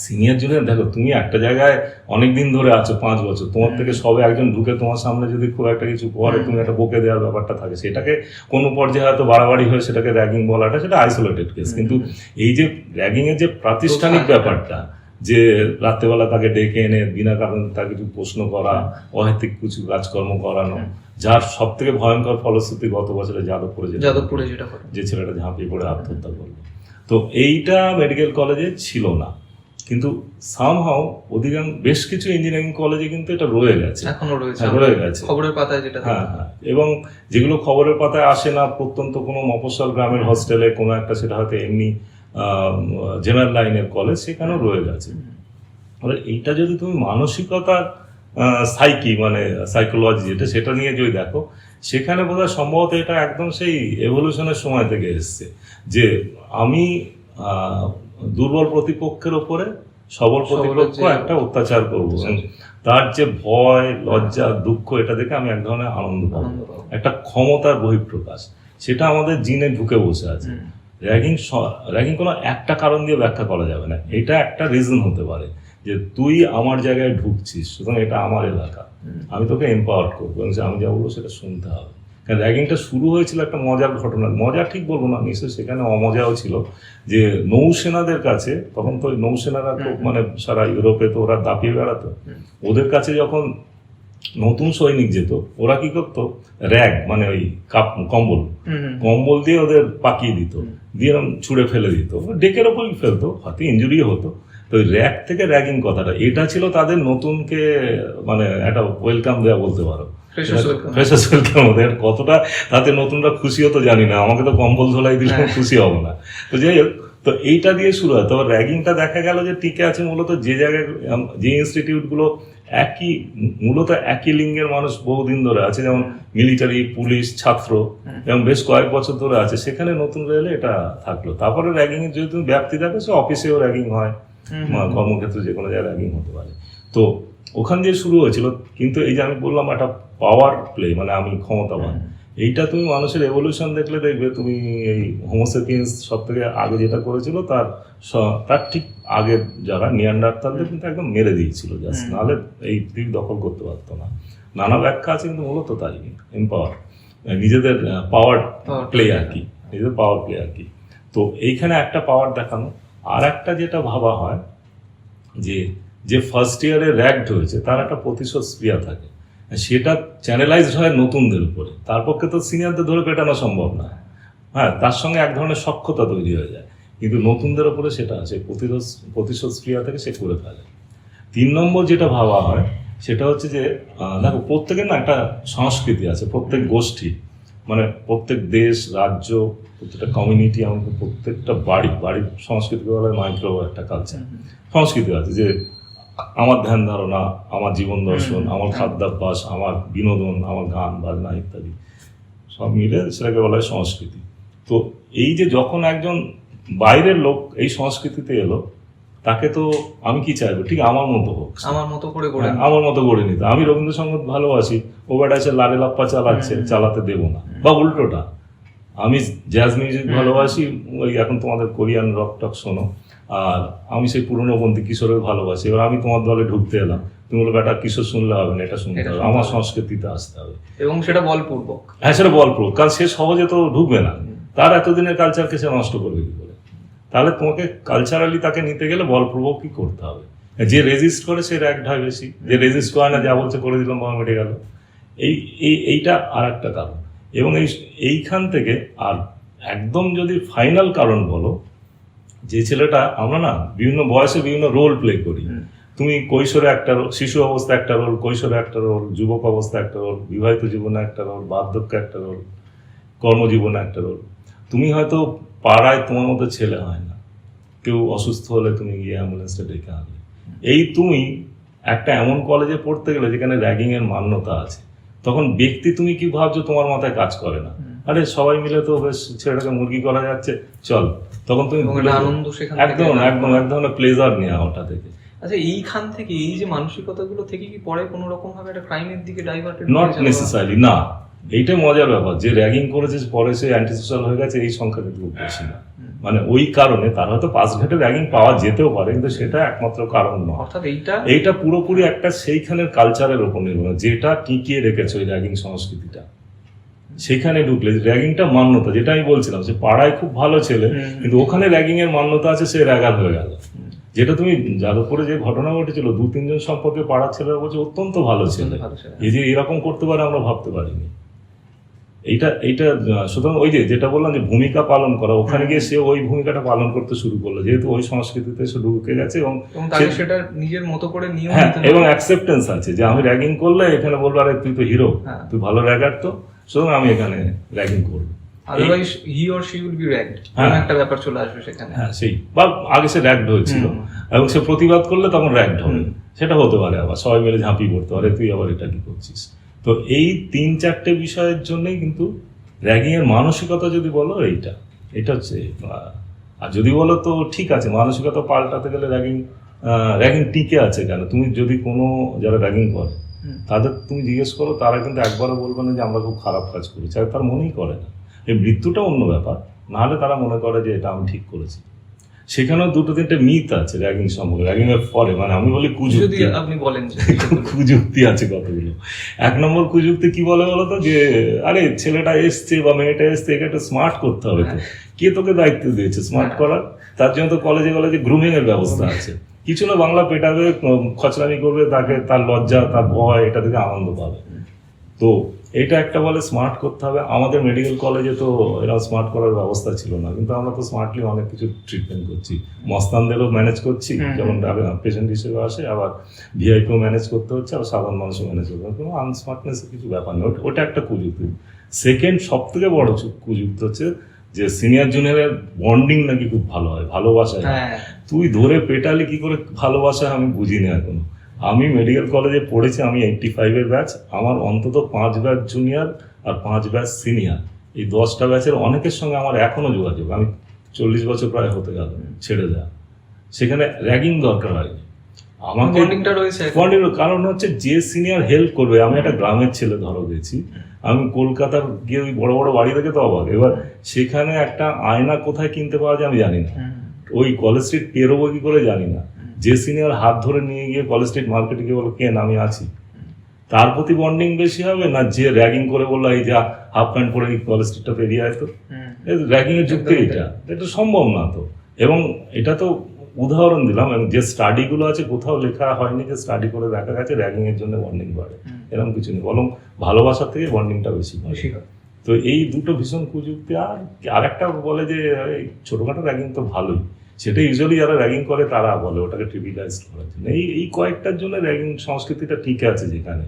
সিনিয়র জুনিয়র দেখো, তুমি একটা জায়গায় অনেক দিন ধরে আছো, 5 বছর, তোমার থেকে সবে একজন ঢুকে তোমার সামনে যদি খুব একটা কিছু করে, তুমি একটা বকে দেওয়ার ব্যাপারটা থাকে, সেটাকে কোনো পর্যায়ে হয়তো বাড়াবাড়ি হয়ে সেটাকে র্যাগিং বলাটা সেটা আইসোলেটেড কেস। কিন্তু এই যে র্যাগিং এর যে প্রাতিষ্ঠানিক ব্যাপারটা, যে রাত্রেবেলা তাকে ডেকে এনে বিনা কারণে তাকে কিছু প্রশ্ন করা, অহেতুক কিছু কাজকর্ম করানো, যার সব থেকে ভয়ঙ্কর ফলশ্রুতি গত বছরে যাদবপুরে যেটা করে, যে ছেলেটা ঝাঁপিয়ে পড়ে আত্মহত্যা করলো। তো এইটা মেডিকেল কলেজে ছিল না, কিন্তু সামহাও বেশ কিছু ইঞ্জিনিয়ারিং কলেজে কিন্তু এটা রয়ে গেছে, এখনো রয়েছে, রয়ে গেছে খবরের পাতায় যেটা। হ্যাঁ হ্যাঁ, এবং যেগুলো খবরের পাতায় আসে না, প্রত্যন্ত কোনো মফস্বল গ্রামের হস্টেলে কোনো একটা, সেটা হয়তো এমনি জেনারেল লাইনের কলেজ, সেখানেও রয়ে গেছে। এইটা যদি তুমি মানসিকতার মানে সাইকোলজি যেটা, সেটা নিয়ে যদি দেখো, সেখানে বোধহয় সম্ভবত এটা একদম সেই এভলিউশনের সময় থেকে এসছে, যে আমি দুর্বল প্রতিপক্ষের ওপরে সবল প্রতিপক্ষ একটা অত্যাচার করবো, তার যে ভয়, লজ্জা, দুঃখ, এটা দেখে আমি এক ধরনের আনন্দ পাবো, একটা ক্ষমতার বহিঃপ্রকাশ, সেটা আমাদের জিনে ঢুকে বসে আছে। র্যাগিং কোনো একটা কারণ দিয়ে ব্যাখ্যা করা যাবে না, এটা একটা রিজন হতে পারে যে তুই আমার জায়গায় ঢুকছিস, সুতরাং এটা আমার এলাকা, আমি তোকে এম্পাওয়ার করবো, এবং আমি যা বলবো সেটা শুনতে হবে। কারণ র্যাগিংটা শুরু হয়েছিল একটা মজার ঘটনা, মজা ঠিক বলবো না, নিশ্চয়ই সেখানে অমজাও ছিল, যে নৌসেনাদের কাছে, তখন তো নৌসেনারা তো মানে সারা ইউরোপে তো ওরা দাপিয়ে বেড়াতো, ওদের কাছে যখন নতুন সৈনিক যেত, ওরা কি করতো, র্যাগ মানে ওই কম্বল দিয়ে ওদের পাকিয়ে দিত, দিয়ে এরকম ছুঁড়ে ফেলে দিত, ডেকের ওপরই ফেলতো, হাতে ইঞ্জুরিও হতো। তো র্যাগ থেকে র্যাগিং কথাটা, এটা ছিল তাদের নতুনকে মানে একটা ওয়েলকাম দেওয়া বলতে পারো, ফ্রেশার্স ওয়েলকাম। ওদের কতটা তাতে নতুনরা খুশি হতো জানি না, আমাকে তো কম্বল ধোলাই দিলে খুশি হবো না। তো যাই হোক, তো এইটা দিয়ে শুরু হয়। তবে র্যাগিংটা দেখা গেল যে টিকে আছে মূলত যে জায়গায়, যে ইনস্টিটিউটগুলো মূলত একই লিঙ্গের মানুষ বহুদিন ধরে আছে, যেমন মিলিটারি, পুলিশ, ছাত্র, এবং বেশ কয়েক বছর ধরে আছে, সেখানে নতুন এলে এটা থাকলো। তারপরে র্যাগিং এর যদি তুমি ব্যাপ্তি দেখো, সে অফিসেও র্যাগিং হয়, কর্মক্ষেত্রে যে কোনো জায়গায় র্যাগিং হতে পারে। তো ওখান দিয়ে শুরু হয়েছিল। কিন্তু এই যে আমি বললাম একটা পাওয়ার প্লে, মানে আমি ক্ষমতাবান, এইটা তুমি মানুষের এভলিউশন দেখলে দেখবে, তুমি এই হোমোসেপিয়েন্স সব থেকে আগে যেটা করেছিল, তার ঠিক আগের যারা নিয়ান্ডারতালদের কিন্তু একদম মেরে দিয়েছিল, জাস্ট, নাহলে এই পৃথিবী দখল করতে পারতো না। নানা ব্যাখ্যা আছে, কিন্তু মূলত তাই, এম্পাওয়ার, নিজেদের পাওয়ার প্লে আর কি, নিজেদের পাওয়ার প্লে আর কি। তো এইখানে একটা পাওয়ার দেখানো। আর একটা যেটা ভাবা হয়, যে ফার্স্ট ইয়ারে র্যাগড হয়েছে, তার একটা প্রতিশোধ স্প্রিয়া থাকে, সেটা চ্যানেলাইজড হয় নতুনদের উপরে। তার পক্ষে তো সিনিয়রদের ধরে পেটানো সম্ভব না, হ্যাঁ, তার সঙ্গে এক ধরনের সখ্যতা তৈরি হয়ে যায়, কিন্তু নতুনদের উপরে সেটা আছে, প্রতিশোধ স্প্রিয়া থেকে সে করে ফেলে। 3 নম্বর যেটা ভাবা হয়, সেটা হচ্ছে যে দেখো, প্রত্যেকের না একটা সংস্কৃতি আছে, প্রত্যেক গোষ্ঠী, মানে প্রত্যেক দেশ, রাজ্য, প্রত্যেকটা কমিউনিটি, এমনকি প্রত্যেকটা বাড়ির সংস্কৃতি বলা হয় মাইক্রো একটা কালচার, সংস্কৃতি আছে, যে আমার ধ্যান ধারণা, আমার জীবন দর্শন, আমার খাদ্যাভ্যাস, আমার বিনোদন, আমার গান বাজনা ইত্যাদি সব মিলে সেটাকে বলা হয় সংস্কৃতি। তো এই যে যখন একজন বাইরের লোক এই সংস্কৃতিতে এলো, তাকে তো আমি কি চাইবো, ঠিক আমার মতো হোক, আমার মতো গড়ে নিতে। আমি রবীন্দ্রসঙ্গীত ভালোবাসি, ও বেটা এসে লারে লাপ্পা চালাতে দেবো না, বা উল্টোটা, আমি জ্যাজ মিউজিক ভালোবাসি, ওই এখন তোমাদের কোরিয়ান রক টক শোনো, আর আমি সেই পুরনোপন্থী কিশোরের ভালোবাসি, এবার আমি তোমার দলে ঢুকতে এলাম, তুমি বলবে একটা কিশোর শুনলে হবে না, এটা শুনতে হবে, আমার সংস্কৃতিতে আসতে হবে, এবং সেটা বলপূর্বক। হ্যাঁ, সেটা বলপূর্বক, কারণ সে সহজে তো ঢুকবে না, তার এতদিনের কালচারকে সে নষ্ট করবে কি করে। তাহলে তোমাকে কালচারালি তাকে নিতে গেলে বলপূর্বকই করতে হবে। যে রেজিস্ট করে সে র্যাগড হয় বেশি, যে রেজিস্ট করে না, যা বলছে করে দিলাম, বাবা মেটে গেল। এইটা আর একটা কারণ। এবং এইখান থেকে আর একদম যদি ফাইনাল কারণ বলো, যে ছেলেটা, আমরা না বিভিন্ন বয়সে বিভিন্ন রোল প্লে করি, তুমি কৈশোরে একটা রোল, শিশু অবস্থা একটা রোল, কৈশোরে একটা রোল, যুবক অবস্থা একটা রোল, বিবাহিত জীবনে একটা রোল, বার্ধক্যে একটা রোল, কর্মজীবনে একটা রোল। তুমি হয়তো পাড়ায় তোমার মতো ছেলে হয় না, কেউ অসুস্থ হলে তুমি গিয়ে অ্যাম্বুলেন্সটা ডেকে আনবে। এই তুমি একটা এমন কলেজে পড়তে গেলে যেখানে র্যাগিং এর মান্যতা আছে, তখন ব্যক্তি তুমি কি ভাবছো তোমার মাথায় কাজ করে না, আরে সবাই মিলে তো বেশ ছেলেটাকে মুরগি করা যাচ্ছে, চল, তখন তুমি একদম এক ধরনের প্লেজার নেওয়া ওটা থেকে। আচ্ছা, এইখান থেকে এই যে মানসিকতাগুলো থেকে কি পরে কোনো রকম ভাবে একটা ক্রাইমের দিকে ডাইভার্টেড? নট নেসেসারি, না। এইটাই মজার ব্যাপার, যে র্যাগিং করেছে পরে সে অ্যান্টিসোশ্যাল হয়ে গেছে, এই সংখ্যা কিন্তু খুব বেশি না। মানে ওই কারণে তার হয়তো পাঁচঘাটে র্যাগিং পাওয়া যেতেও পারে, কিন্তু সেটা একমাত্র কারণ নয়। অর্থাৎ এইটা পুরোপুরি একটা সেইখানের কালচারের উপর নির্ভর, যেটা টিকিয়ে রেখেছে ওই র্যাগিং সংস্কৃতিটা। সেখানে ঢুকলে র্যাগিংটা মান্যতা, যেটা আমি বলছিলাম, সে পাড়ায় খুব ভালো ছেলে, কিন্তু ওখানে র্যাগিং এর মান্যতা আছে, সে র্যাগার হয়ে গেল। যেটা তুমি যার উপরে যে ঘটনা ঘটেছিল, 2-3 জন সম্পর্কে পাড়ার ছেলেরা বলছে অত্যন্ত ভালো ছেলে, এই যে এরকম করতে পারে আমরা ভাবতে পারিনি। এইটা সুতরাং ওই যেটা বললাম যে ভূমিকা পালন করা, ওখানে গিয়ে সে ওই ভূমিকাটা পালন করতে শুরু করলো, যেহেতু ওই সংস্কৃতিতে সে ঢুকে গেছে এবং সেটা নিজের মতো করে নিয়ম এবং অ্যাকসেপ্টেন্স আছে যে আমি র্যাগিং করলে এখানে বলবো আরে তুই তো হিরো, তুই ভালো র্যাগার, তো সুতরাং আমি এখানে র্যাগিং করবো। Otherwise he or she will be ragged, একটা ব্যাপার চলে আসবে সেখানে। হ্যাঁ, সেই বা আগে সে র্যাগড হয়েছিল এবং সে প্রতিবাদ করলে তখন র্যাগড হবে, সেটা হতে পারে। আবার সবাই মিলে ঝাঁপিয়ে পড়তে পারে, তুই আবার এটা কি করছিস। তো এই 3-4টে বিষয়ের জন্যই কিন্তু র্যাগিং এর মানসিকতা যদি বলো এটা হচ্ছে। আর যদি বলো তো ঠিক আছে, মানসিকতা পাল্টাতে গেলে র্যাগিং টিকে আছে কেন? তুমি যদি কোনো যারা র্যাগিং করে তাদের তুমি জিজ্ঞেস করো, তারা কিন্তু একবারও বলবে না যে আমরা খুব খারাপ কাজ করেছি, আর তার মনেই করে না। এই মৃত্যুটা অন্য ব্যাপার, নাহলে তারা মনে করে যে এটা আমি ঠিক করেছি। সেখানেও 2-3টে মিথ আছে র্যাগিং সম্পর্কে, র্যাগিং এর পরে, মানে আমি বলি কুযুক্তি, আপনি বলেন কুযুক্তি আছে কতগুলো। 1 নম্বর কুযুক্তি কি বলে বলতো, যে আরে ছেলেটা এসছে বা মেয়েটা এসছে, একে একটা স্মার্ট করতে হবে। তো কে তোকে দায়িত্ব দিয়েছে স্মার্ট করার? তার জন্য তো কলেজে গ্রুমিং এর ব্যবস্থা আছে। কিছু না, বাংলা পেটাবে, খচরামি করবে, তাকে তার লজ্জা, তার ভয়, এটা থেকে আনন্দ পাবে। তো এটা একটা বলে স্মার্ট করতে হবে। আমাদের মেডিকেল কলেজে তো এরকম স্মার্ট করার ব্যবস্থা ছিল না, কিন্তু আমরা তো স্মার্টলি অনেক কিছু ট্রিটমেন্ট করছি। মস্তানদেরও ম্যানেজ করছি, যেমন পেশেন্ট হিসেবে আসে, আবার ভিআইপিও ম্যানেজ করতে হচ্ছে, আবার সাধারণ মানুষও ম্যানেজ করতে হবে। কোনো আনস্মার্টনেসের কিছু ব্যাপার নেই, ওটা একটা কুযুক্তি। সেকেন্ড সব থেকে বড় কুযুক্তি হচ্ছে যে সিনিয়র জুনিয়রের বন্ডিং নাকি খুব ভালো হয়, ভালোবাসায়। তুই ধরে পেটালি কি করে ভালোবাসায়, আমি বুঝিনি এখনো। আমি মেডিকেল কলেজে পড়েছি, আমি 85-এর ব্যাচ, আমার অন্তত 5 ব্যাচ জুনিয়র আর 5 ব্যাচ সিনিয়র, এই 10টা ব্যাচের অনেকের সঙ্গে আমার এখনো যোগাযোগ। আমি 40 বছর প্রায় হতে গেল ছেড়ে দেওয়া। সেখানে র্যাগিং দরকার হয়নি, আমাকে বন্ডিংয়ের কারণ হচ্ছে যে সিনিয়র হেল্প করবে। আমি একটা গ্রামের ছেলে ধরো গেছি, আমি কলকাতার গিয়ে ওই বড় বড় বাড়ি থেকে তো অবাক। এবার সেখানে একটা আয়না কোথায় কিনতে পাওয়া যায় আমি জানি না, ওই কলেজ স্ট্রিট পেরোবো কি করে জানি না। যে সিনিয়র হাত ধরে নিয়ে গিয়ে কলেজ স্ট্রিট মার্কেটে গিয়ে বলো কেন আমি আছি, তার প্রতি বন্ডিং বেশি হবে না যে র্যাগিং করে বললো এই যে হাফ প্যান্ট পরে কলেজ স্ট্রিটটা পেরিয়ে আয়? তো র্যাগিং এর যুক্তি এটা সম্ভব না। তো এবং এটা তো উদাহরণ দিলাম, যে স্টাডিগুলো আছে কোথাও লেখা হয়নি যে স্টাডি করে দেখা গেছে র্যাগিং এর জন্য বন্ডিং বাড়ে, এরকম কিছু নেই, বরং ভালোবাসার থেকে বন্ডিংটা বেশি হয়। তো এই দুটো ভীষণ কুযুক্তি। আর একটা বলে যে ছোটখাটো র্যাগিং তো ভালোই, সেটা ইউজুয়ালি যারা র্যাগিং করে তারা বলে ওটাকে ট্রিভিলাইজ করার জন্য। এই কয়েকটার জন্য র্যাগিং সংস্কৃতিটা ঠিক আছে যেখানে।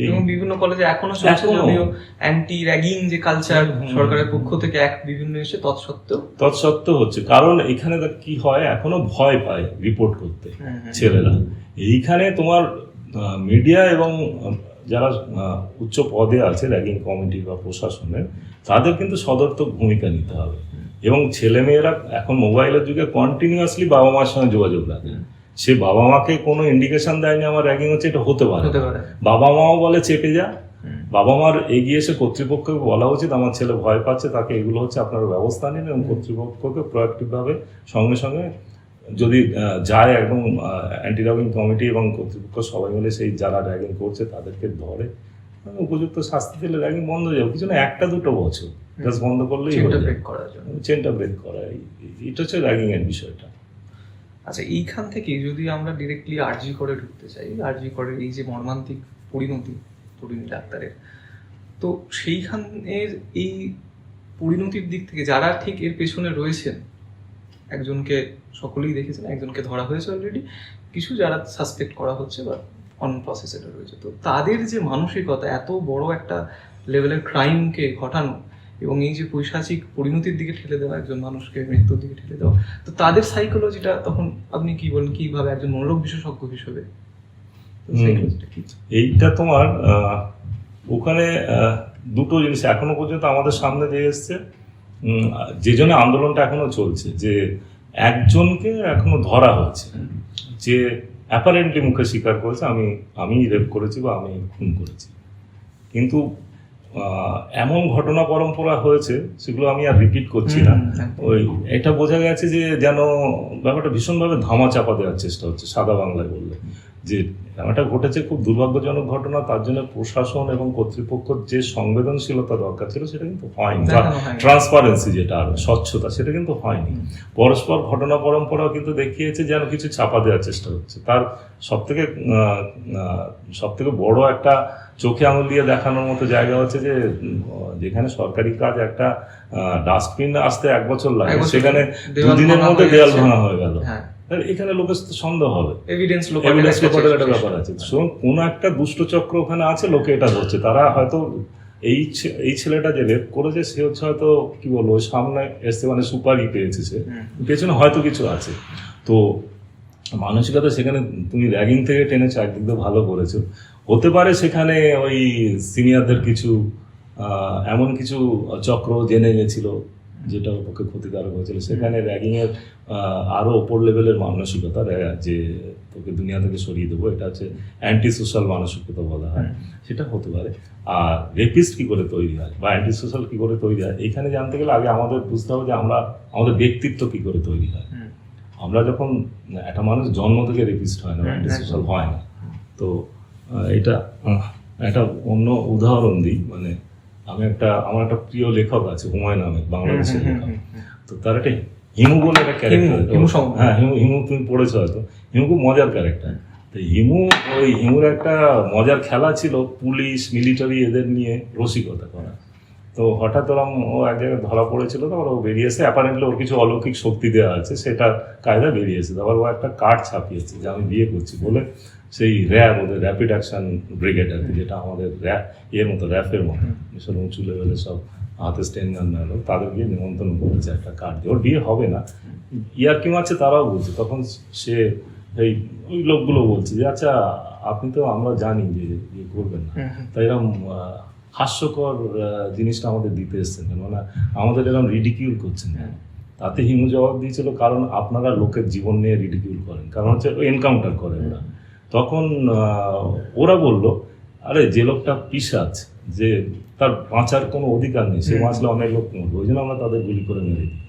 এবং বিভিন্ন কলেজে এখনো চলছে, যদিও অ্যান্টি র্যাগিং যে কালচার সরকারের পক্ষ থেকে বিভিন্ন এসে তৎসত্ত্বেও হচ্ছে। কারণ এখানে কি হয়, এখনো ভয় পায় রিপোর্ট করতে ছেলেরা। এইখানে তোমার মিডিয়া এবং যারা উচ্চ পদে আছে র্যাগিং কমিটি বা প্রশাসনের, তাদের কিন্তু সদর্থক ভূমিকা নিতে হবে। এবং ছেলেমেয়েরা এখন মোবাইলের যুগে কন্টিনিউয়াসলি বাবা মার সঙ্গে যোগাযোগ রাখে। সে বাবা মাকে কোনো ইন্ডিকেশন দেয়নি আমার র্যাগিং হচ্ছে, এটা হতে পারে। বাবা মাও বলে চেপে যা, বাবা মার এগিয়ে এসে কর্তৃপক্ষকে বলা উচিত আমার ছেলে ভয় পাচ্ছে, তাকে এগুলো হচ্ছে আপনারা ব্যবস্থা নিন, এবং কর্তৃপক্ষকে প্রোঅ্যাক্টিভভাবে সঙ্গে সঙ্গে যদি যায় একদম অ্যান্টি র্যাগিং কমিটি এবং কর্তৃপক্ষ সবাই মিলে সেই যারা র্যাগিং করছে তাদেরকে ধরে উপযুক্ত শাস্তি দিলে র্যাগিং বন্ধ হয়ে যাবে। কিছু না, 1-2 বছর জাস্ট বন্ধ করলেই চেনটা ব্রেক করা। এটা হচ্ছে র্যাগিং এর বিষয়টা। আচ্ছা, এইখান থেকে যদি আমরা ডিরেক্টলি আরজি করে ঢুকতে চাই, আরজি করে এই যে মর্মান্তিক পরিণতি তরুণী ডাক্তারের, তো সেইখানের এই পরিণতির দিক থেকে যারা ঠিক এর পেছনে রয়েছেন, একজনকে সকলেই দেখেছেন, একজনকে ধরা হয়েছে অলরেডি, কিছু যারা সাসপেক্ট করা হচ্ছে বা অন প্রসেসে রয়েছে, তো তাদের যে মানসিকতা, এত বড় একটা লেভেলের ক্রাইমকে ঘটানো এবং এই যে পৈশাচিক পরিণতির দিকে ঠেলে দেওয়া, একজন মানুষকে মৃত্যুর দিকে ঠেলে দেওয়া, তো তাদের সাইকোলজিটা তখন আপনি কি বলেন, কিভাবে একজন মনোরোগ বিশেষজ্ঞ হিসেবে এইটা তোমার ওখানে দুটো জিনিস এখনো পর্যন্ত আমাদের সামনে যে এসছে, যে জন্য আন্দোলনটা এখনো চলছে, যে একজনকে এখনো ধরা হয়েছে যে অ্যাপারেন্টলি মুখে স্বীকার করেছে আমি রেপ করেছি বা আমি খুন করেছি, কিন্তু এমন ঘটনা পরম্পরা হয়েছে সেগুলো আমি আর রিপিট করছি না। ওই এটা বোঝা গেছে যে যেন ব্যাপারটা ভীষণভাবে ধামা চাপা দেওয়ার চেষ্টা হচ্ছে, সাদা বাংলায় বললে, যে এমনটা ঘটেছে, খুব দুর্ভাগ্যজনক ঘটনা, তার জন্য প্রশাসন এবং কর্তৃপক্ষের যে সংবেদনশীলতা দরকার ছিল সেটা কিন্তু হয়নি, বা ট্রান্সপারেন্সি যেটা আর স্বচ্ছতা সেটা কিন্তু হয়নি। পরস্পর ঘটনা পরম্পরাও কিন্তু দেখিয়েছে যেন কিছু চাপা দেওয়ার চেষ্টা হচ্ছে। তার সবথেকে বড় একটা চোখে আঙুল দিয়ে দেখানোর মতো জায়গা হচ্ছে যে যেখানে সরকারি কাজ একটা ডাস্টবিন আসতে 1 বছর লাগে, সেখানে 2 দিনের মধ্যে দেয়াল ভাঙা হয়ে গেল। এখানে লোকের সন্দেহ হবে, এভিডেন্স লোকের একটা ব্যাপার আছে। কোন একটা দুষ্ট চক্র ওখানে আছে, লোকে এটা ধরছে। তারা হয়তো এই ছেলেটা যে রেপ করেছে সে হচ্ছে হয়তো কি বলবো সামনে এসছে, মানে সুপারি পেয়েছে, সে পেছনে হয়তো কিছু আছে। তো মানসিকতা সেখানে তুমি র্যাগিং থেকে টেনেছো, একদিক দিয়ে ভালো করেছো। হতে পারে সেখানে ওই সিনিয়রদের কিছু এমন কিছু চক্র জেনে গেছিল যেটা ওর পক্ষে ক্ষতিকারক হয়েছিল। সেখানে র্যাগিংয়ের আরও ওপর লেভেলের মানসিকতা, যে তোকে দুনিয়া থেকে সরিয়ে দেবো, এটা হচ্ছে অ্যান্টি সোশ্যাল মানসিকতা বলা হয়, সেটা হতে পারে। আর রেপিস্ট কী করে তৈরি হয় বা অ্যান্টি সোশ্যাল কী করে তৈরি হয়, এইখানে জানতে গেলে আগে আমাদের বুঝতে হবে যে আমাদের ব্যক্তিত্ব কী করে তৈরি হয়। আমরা যখন একটা মানুষ জন্ম থেকে রেপিস্ট হয় না, অ্যান্টি সোশ্যাল হয় না। তো এটা একটা অন্য উদাহরণ দিই, মানে আমার একটা প্রিয় লেখক আছে, হুমায়ুন আহমেদ, বাংলাদেশের লেখক। তো তার একটা হিমু বলে একটা ক্যারেক্টার, হ্যাঁ হিমু তুমি পড়েছো হয়তো। হিমু খুব মজার ক্যারেক্টার। তো হিমুর একটা মজার খেলা ছিল পুলিশ, মিলিটারি এদের নিয়ে রসিকতা করা। তো হঠাৎ ও এক জায়গায় ধরা পড়েছিল, তারপর ও বেরিয়েছে, অ্যাপারেন্টলি ওর কিছু অলৌকিক শক্তি দেওয়া আছে, সেটা কায়দা বেরিয়েছে। তারপর ও একটা কার্ড ছাপিয়েছে যে আমি বিয়ে করছি বলে, সেই র্যাব, ওদের র্যাপিড অ্যাকশন ব্রিগেড আর কি, যেটা আমাদের র্যাফের মতো ভীষণ উঁচু লেভেলে সব হাতে স্টেন গান নেয়, তাদের গিয়ে নিমন্ত্রণ করেছে একটা কার্ড দিয়ে। ওর বিয়ে হবে না, ইয়ার্কি মারছে, তারাও বলছে। তখন সে ওই লোকগুলো বলছে যে আচ্ছা আপনি তো, আমরা জানি যে ইয়ে করবেন না, তাই এরকম হাস্যকর জিনিসটা আমাদের দিতে এসছেন, মানে আমাদের এরকম রিডিকিউল করছেন। তাতে হিমু জবাব দিয়েছিল, কারণ আপনারা লোকের জীবন নিয়ে রিডিকিউল করেন, কারণ হচ্ছে এনকাউন্টার করেন ওরা। তখন ওরা বলল, আরে যে লোকটা পিশাচ, যে তার বাঁচার কোনো অধিকার নেই, সে বাঁচলে অনেক লোক মরবে, ওই জন্য আমরা তাদের গুলি করে মেরে দিই।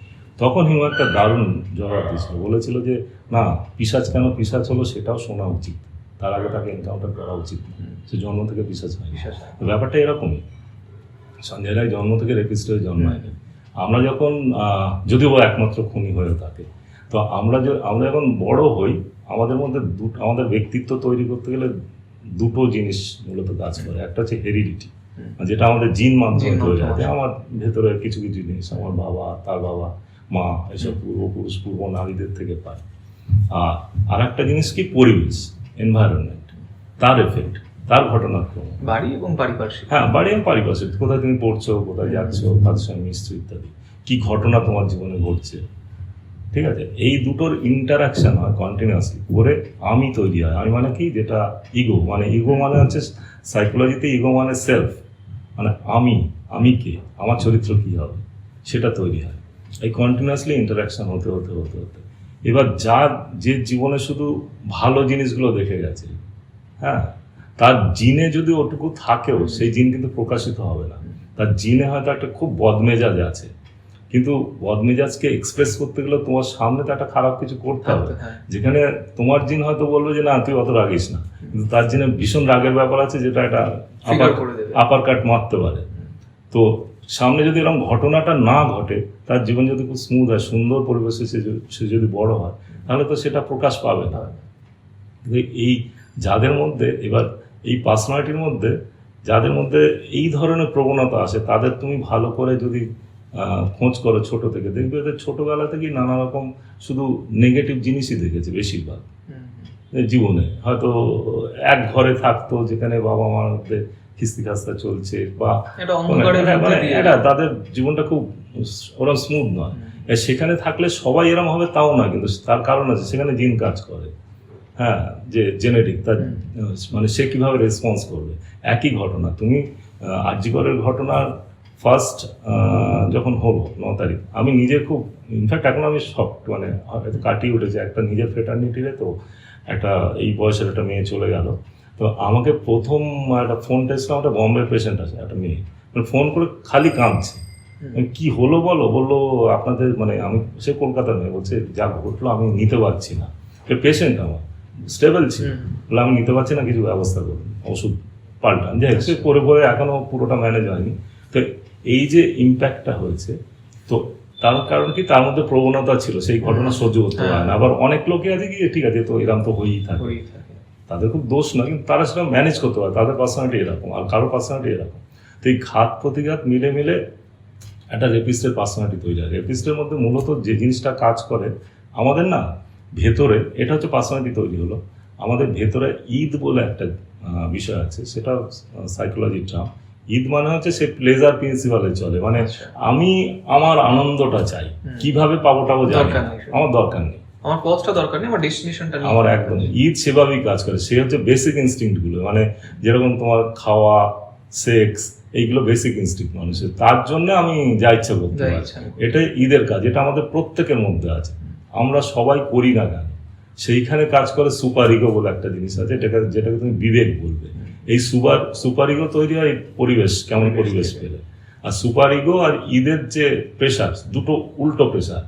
তখন হিমু একটা দারুণ জবাব দিয়েছিল, বলেছিল যে না, পিশাচ কেন পিশাচ হলো সেটাও শোনা উচিত, তার আগে তাকে এনকাউন্টার করা উচিত। সে জন্ম থেকে পিশাচ হয়, ব্যাপারটা এরকমই। সঞ্জয় রায় জন্ম থেকে রেপিস্ট হয়ে জন্মায়নি। আমরা যখন, যদিও একমাত্র খুনি হয়ে থাকে, তো আমরা যখন বড় হই, আমাদের মধ্যে আমাদের ব্যক্তিত্ব তৈরি করতে গেলে দুটো জিনিস মূলত কাজ করে। একটা হচ্ছে হেরিডিটি, যেটা আমাদের জিন মাধ্যমে তৈরি হয়। আমার ভেতরে কিছু কিছু জিনিস আমার বাবা, তার বাবা, মা, এসব পূর্বপুরুষ, পূর্ব নারীদের থেকে পায়। আর একটা জিনিস কি, পরিবেশ, এনভায়রনমেন্ট, তার এফেক্ট, তার ঘটনাক্রম, বাড়ি এবং পারিপার্শ্বিক। হ্যাঁ, বাড়ি এবং পারিপার্শ্বিক, কোথায় তুমি পড়ছো, কোথায় যাচ্ছ, কাদের সঙ্গে মিশছো ইত্যাদি, কি ঘটনা তোমার জীবনে ঘটছে, ঠিক আছে। এই দুটোর ইন্টারাকশন হয় কন্টিনিউয়াসলি করে আমি তৈরি হয়। আমি মানে কি, যেটা ইগো মানে হচ্ছে সাইকোলজিতে ইগো মানে সেলফ, মানে আমি কে, আমার চরিত্র কি হবে, সেটা তৈরি হয়। এই কন্টিনিউয়াসলি ইন্টারাকশন হতে হতে হতে হতে এবার যে জীবনে শুধু ভালো জিনিসগুলো দেখে গেছে, হ্যাঁ, তার জিনে যদি ওটুকু থাকেও, সেই জিন কিন্তু প্রকাশিত হবে না। তার জিনে হয়তো একটা খুব বদমেজাজ আছে, কিন্তু বদমেজাজকে এক্সপ্রেস করতে গেলে তোমার সামনে তো একটা খারাপ কিছু করতে হবে। যেখানে তোমার জিন হয়তো বলবে যে না তুই অত রাগিস না, কিন্তু তার জিনে ভীষণ রাগের ব্যাপার আছে, যেটা একটা আপার কাট মারতে পারে। তো সামনে যদি এরকম ঘটনাটা না ঘটে, তার জীবন যদি খুব স্মুথ হয়, সুন্দর পরিবেশে সে যদি বড় হয়, তাহলে তো সেটা প্রকাশ পাবে না। এই যাদের মধ্যে, এবার এই পার্সোনালিটির মধ্যে যাদের মধ্যে এই ধরনের প্রবণতা আসে, তাদের তুমি ভালো করে যদি খোঁজ করো ছোট থেকে, দেখবে এদের ছোটবেলা থেকেই নানা রকম শুধু নেগেটিভ জিনিসই দেখেছে বেশিরভাগ জীবনে। হয়তো এক ঘরে থাকতো যেখানে বাবা মার মধ্যে খিস্তি খাস্তা চলছে, বা এটা তাদের জীবনটা খুব ওরকম স্মুথ নয়। সেখানে থাকলে সবাই এরকম হবে তাও না, কিন্তু তার কারণ আছে, সেখানে জিন কাজ করে। হ্যাঁ, যে জেনেটিক, তার মানে সে কিভাবে রেসপন্স করবে। একই ঘটনা, তুমি আরজিকরের ঘটনার ফার্স্ট যখন হলো 9 তারিখ, আমি নিজে খুব, ইনফ্যাক্ট এখন আমি শকড, মানে হয়তো কাটিয়ে উঠেছে। একটা নিজের ফ্রেটার্নিটিরে তো একটা এই বয়সের একটা মেয়ে চলে গেল। তো আমাকে প্রথম একটা ফোন টেস্ট, একটা বম্বে পেশেন্ট আছে, একটা মেয়ে, ফোন করে খালি কাঁদছে, কি হলো বলো, বললো আপনাদের মানে আমি সে কলকাতা নয়, বলছে যা ঘটলো আমি নিতে পারছি না, পেশেন্ট আমার স্টেবল ছিল, বলে আমি নিতে পারছি না, কিছু ব্যবস্থা করুন, ওষুধ পাল্টান, যাই হোক সে করে করে এখনো পুরোটা ম্যানেজ হয়নি। তো এই যে ইম্প্যাক্টটা হয়েছে, তো তার কারণ কি তার মধ্যে প্রবণতা ছিল সেই ঘটনা সহ্য করতে পারে না। আবার অনেক লোকে আছে কি ঠিক আছে তো এরকম তো হয়েই থাকে, তাদের খুব দোষ নয়, কিন্তু তারা সেটা ম্যানেজ করতে পারে, তাদের পার্সোনালিটি এরকম আর কারো পার্সোনালিটি এরকম। তো এই ঘাত প্রতিঘাত মিলে মিলে একটা রেপিস্টের পার্সোনালিটি তৈরি হয়। রেপিস্টের মধ্যে মূলত যে জিনিসটা কাজ করে আমাদের না ভেতরে, এটা হচ্ছে পার্সোনালিটি তৈরি হলো, আমাদের ভেতরে ঈদ বলে একটা বিষয় আছে, সেটা সাইকোলজির টার্ম। ঈদ মানে হচ্ছে সে প্লেজার প্রিন্সিপালে চলে, মানে আমি আমার আনন্দটা চাই, কিভাবে পাবো টাবো জানি না, আমার দরকার নেই, আমার পথটা দরকার নেই, আমার ডেস্টিনেশনটা নেই, আমার একদম। ঈদ সেভাবেই কাজ করে, সে হচ্ছে বেসিক ইনস্টিংক্ট গুলো, মানে যেরকম তোমার খাওয়া, সেক্স, এইগুলো বেসিক ইনস্টিংক্ট মানুষের, তার জন্য আমি যা ইচ্ছা করতে পারি, এটাই ঈদের কাজ, এটা আমাদের প্রত্যেকের মধ্যে আছে, আমরা সবাই করি না কেন। সেইখানে কাজ করে সুপার ইগো বলে একটা জিনিস আছে, যেটাকে তুমি বিবেক বলবে। এই সুপার ইগো তৈরি হয় পরিবেশ, কেমন পরিবেশ পেলে। আর সুপার ইগো আর ঈদের যে প্রেশার, দুটো উল্টো প্রেশার,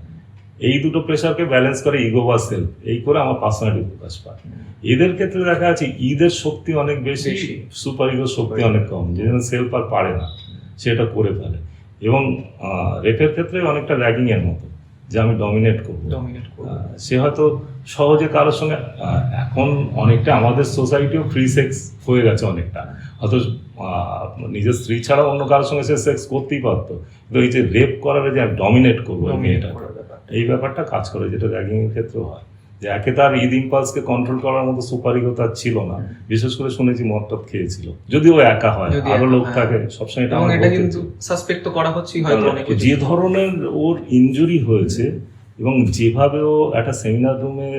এই দুটো প্রেশারকে ব্যালেন্স করে ইগো বা সেলফ, এই করে আমার পার্সোনালিটি প্রকাশ পায়। এদের ক্ষেত্রে দেখা যাচ্ছে ঈদের শক্তি অনেক বেশি, সুপার ইগোর শক্তি অনেক কম, যেখানে সেলফ আর পারে না, সেটা করে ফেলে। এবং রেপের ক্ষেত্রে অনেকটা র্যাগিং এর মতো, যে আমি ডমিনেট করবো। সে হয়তো সহজে কারোর সঙ্গে, এখন অনেকটা আমাদের সোসাইটিও ফ্রি সেক্স হয়ে গেছে অনেকটা, হয়তো নিজের স্ত্রী ছাড়া অন্য কারোর সঙ্গে সে সেক্স করতেই পারতো, কিন্তু এই যে রেপ করার যে ডমিনেট করবো মেয়েটা, এই ব্যাপারটা কাজ করে, যেটা র্যাগিং এর ক্ষেত্রেও হয়। যে একে তার ঈদ ইম্পালসকে কন্ট্রোল করার মতো সুপার ইগো তার ছিল না, বিশেষ করে শুনেছি মদ খেয়েছিল, যদিও একা হয়, আরো লোক থাকে সবসময়, এটা কিন্তু সাসপেক্ট তো করা হচ্ছেই হয়তো অনেকে। যে ধরনের ওর ইনজুরি হয়েছে এবং যেভাবে ও একটা সেমিনার রুমে,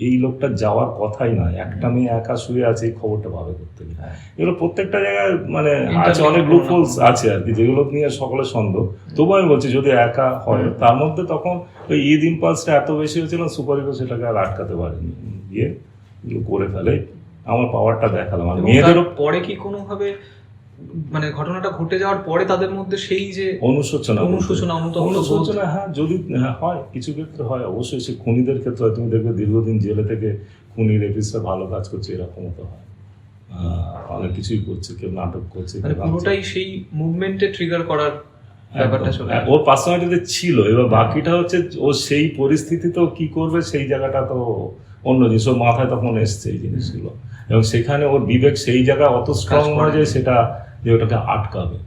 এই লোকটা যাওয়ার কথাই নয়, একটা মেয়ে একা শুয়ে আছে, এই খবরটা ভাবে করতে গেলে এগুলো প্রত্যেকটা জায়গায় মানে আছে, অনেক লুপহোলস আছে আর কি, যেগুলো নিয়ে সকলের সন্দেহ। তবু আমি বলছি যদি একা হয়, তার মধ্যে তখন ওই ঈদ ইম্পালসটা এত বেশি হয়েছিল, সুপার হিরো সেটাকে আর আটকাতে পারেনি, গিয়ে করে ফেলে। আমার পাওয়ারটা দেখালাম। আর মেয়েদেরও পরে কি কোনোভাবে মানে ঘটনাটা ঘটে যাওয়ার পরে তাদের মধ্যে সেই যে অনুশোচনা, হ্যাঁ যদি হয়, কিছু ক্ষেত্রে হয় অবশ্যই, সে খুনিদের ক্ষেত্রে হয়, তুমি দেখবে দীর্ঘদিন জেলে থেকে খুনি রেপিস্টরা ভালো কাজ করছে, এরকমও তো হয়, অনেক কিছুই করছে, কেউ নাটক করছে, পুরোটাই সেই মুভমেন্টে ট্রিগার করার ব্যাপারটা চলে ওর পার্সোনালিটিতে ছিল। এবার বাকিটা হচ্ছে ও সেই পরিস্থিতিতেও কি করবে, সেই জায়গাটা তো অন্য জিনিস, ওর মাথায় তখন এসছে এই জিনিসগুলো, এবং সেখানে ওর বিবেক সেই জায়গায় অত স্ট্রং হয় যে সেটা যে ওটাকে আটকাবে,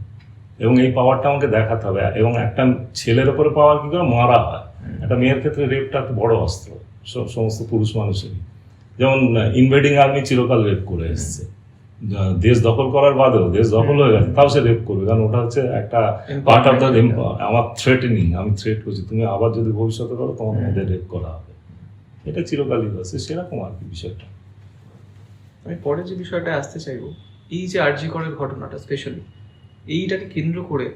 এবং এই পাওয়ারটা আমাকে দেখাতে হবে। এবং একটা ছেলের ওপরে পাওয়ার কি করে মারা হয়, একটা মেয়ের ক্ষেত্রে রেপটা একটা বড় অস্ত্র সমস্ত পুরুষ মানুষেরই। যেমন ইনভেডিং আর্মি চিরকাল রেপ করে এসছে, দেশ দখল করার বাদেও, দেশ দখল হয়ে গেছে তাও সে রেপ করবে, কারণ ওটা হচ্ছে একটা পার্ট অফ দ্য আমার থ্রেটেনিং, আমি থ্রেট করছি, তুমি আবার যদি ভবিষ্যতে করো তোমার মধ্যে রেপ করা হবে, এটা চিরকালই হচ্ছে সেরকম আর কি বিষয়টা। আমি পরে যে বিষয়টা আসতে চাইবো, এই যে আরজি করের ঘটনাটা স্পেশালি, এইটাকে কেন্দ্র করে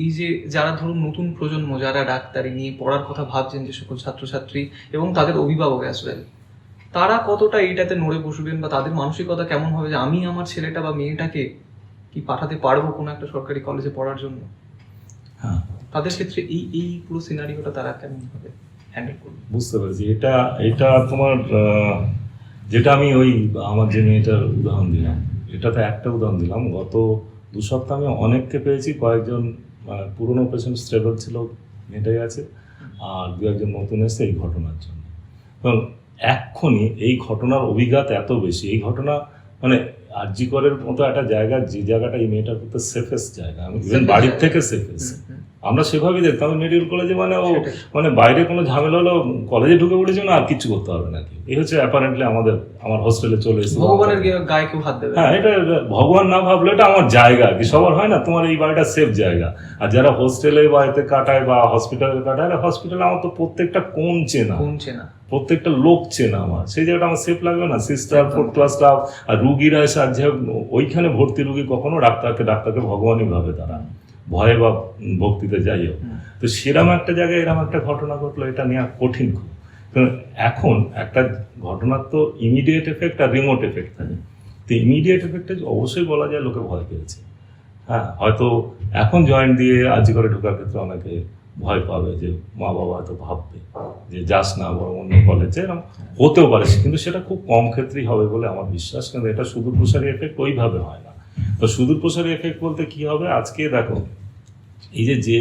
এই যে যারা ধরুন নতুন প্রজন্ম, যারা ডাক্তারি নিয়ে পড়ার কথা ভাবছেন, যে সকল ছাত্রছাত্রী এবং তাদের অভিভাবক আসবেন, তারা কতটা এইটাতে নড়ে বসবেন, বা তাদের মানসিকতা কেমন হবে যে আমি আমার ছেলেটা বা মেয়েটাকে কি পাঠাতে পারবো কোনো একটা সরকারি কলেজে পড়ার জন্য। হ্যাঁ, তাদের ক্ষেত্রে এই পুরো সিনারিওটা তারা কেমন ভাবে হ্যান্ডেল করবে। বুঝতে পেরেছি। এটা তোমার যেটা আমি ওই আমার যে মেয়েটার উদাহরণ দিলাম, এটাতে একটা উদাহরণ দিলাম। গত 2 সপ্তাহ আমি অনেককে পেয়েছি, কয়েকজন পুরনো পেশেন্ট স্টেবল ছিল, মেয়েটাই আছে, আর 2-1 নতুন এসছে এই ঘটনার জন্য। এবং এক্ষুনি এই ঘটনার অভিজ্ঞতা এত বেশি, এই ঘটনা মানে আরজি করের মতো একটা জায়গা, যে জায়গাটা এই মেয়েটার করতে সেফেস্ট জায়গা, আমি ইভেন বাড়ির থেকে সেফেস্ট, আমরা সেভাবেই দেখতাম। মেডিকেল কলেজে মানে ও মানে বাইরে কোনো ঝামেলা হলো কলেজে ঢুকে পড়েছে না, আর কিছু করতে হবে নাকি, এই হচ্ছে অ্যাপারেন্টলি আমার হোস্টেলে চলে এসেছে। ভগবানের গায়ে কেউ হাত দেবে, হ্যাঁ, এটা ভগবান না ভাবলে এটা আমার জায়গা কি, সবার হয় না তোমার এই বাড়িটা সেফ জায়গা। আর যারা হোস্টেলে বাড়িতে কাটায় বা হসপিটালে কাটায়, হসপিটালে আমার তো প্রত্যেকটা কোন চেনা, প্রত্যেকটা লোক চেনা, আমার সেই জায়গাটা আমার সেফ লাগবে না। সিস্টার, 4th ক্লাস স্টাফ, আর রুগীরা এসে আর যে ওইখানে ভর্তি রুগী কখনো ডাক্তারকে ভগবানই ভাবে, তারা ভয়ে বা ভক্তিতে যাই হোক। তো সেরকম একটা জায়গায় এরকম একটা ঘটনা ঘটলো, এটা নেওয়া কঠিন খুব। এখন একটা ঘটনার তো ইমিডিয়েট এফেক্ট আর রিমোট এফেক্ট থাকে। তো ইমিডিয়েট এফেক্টে অবশ্যই বলা যায় লোকে ভয় পেয়েছে, হ্যাঁ, হয়তো এখন জয়েন্ট দিয়ে আজকে করে ঢোকার ক্ষেত্রে অনেকে ভয় পাবে, যে মা বাবা হয়তো ভাববে যে যাস না বরং অন্য কলেজে, এরকম হতেও পারে, কিন্তু সেটা খুব কম ক্ষেত্রেই হবে বলে আমার বিশ্বাস। কিন্তু এটা সুদূর প্রসারী এফেক্ট ওইভাবে হয় না। তো সুদূর প্রসারী এফেক্ট বলতে কি হবে, আজকে দেখো এই যে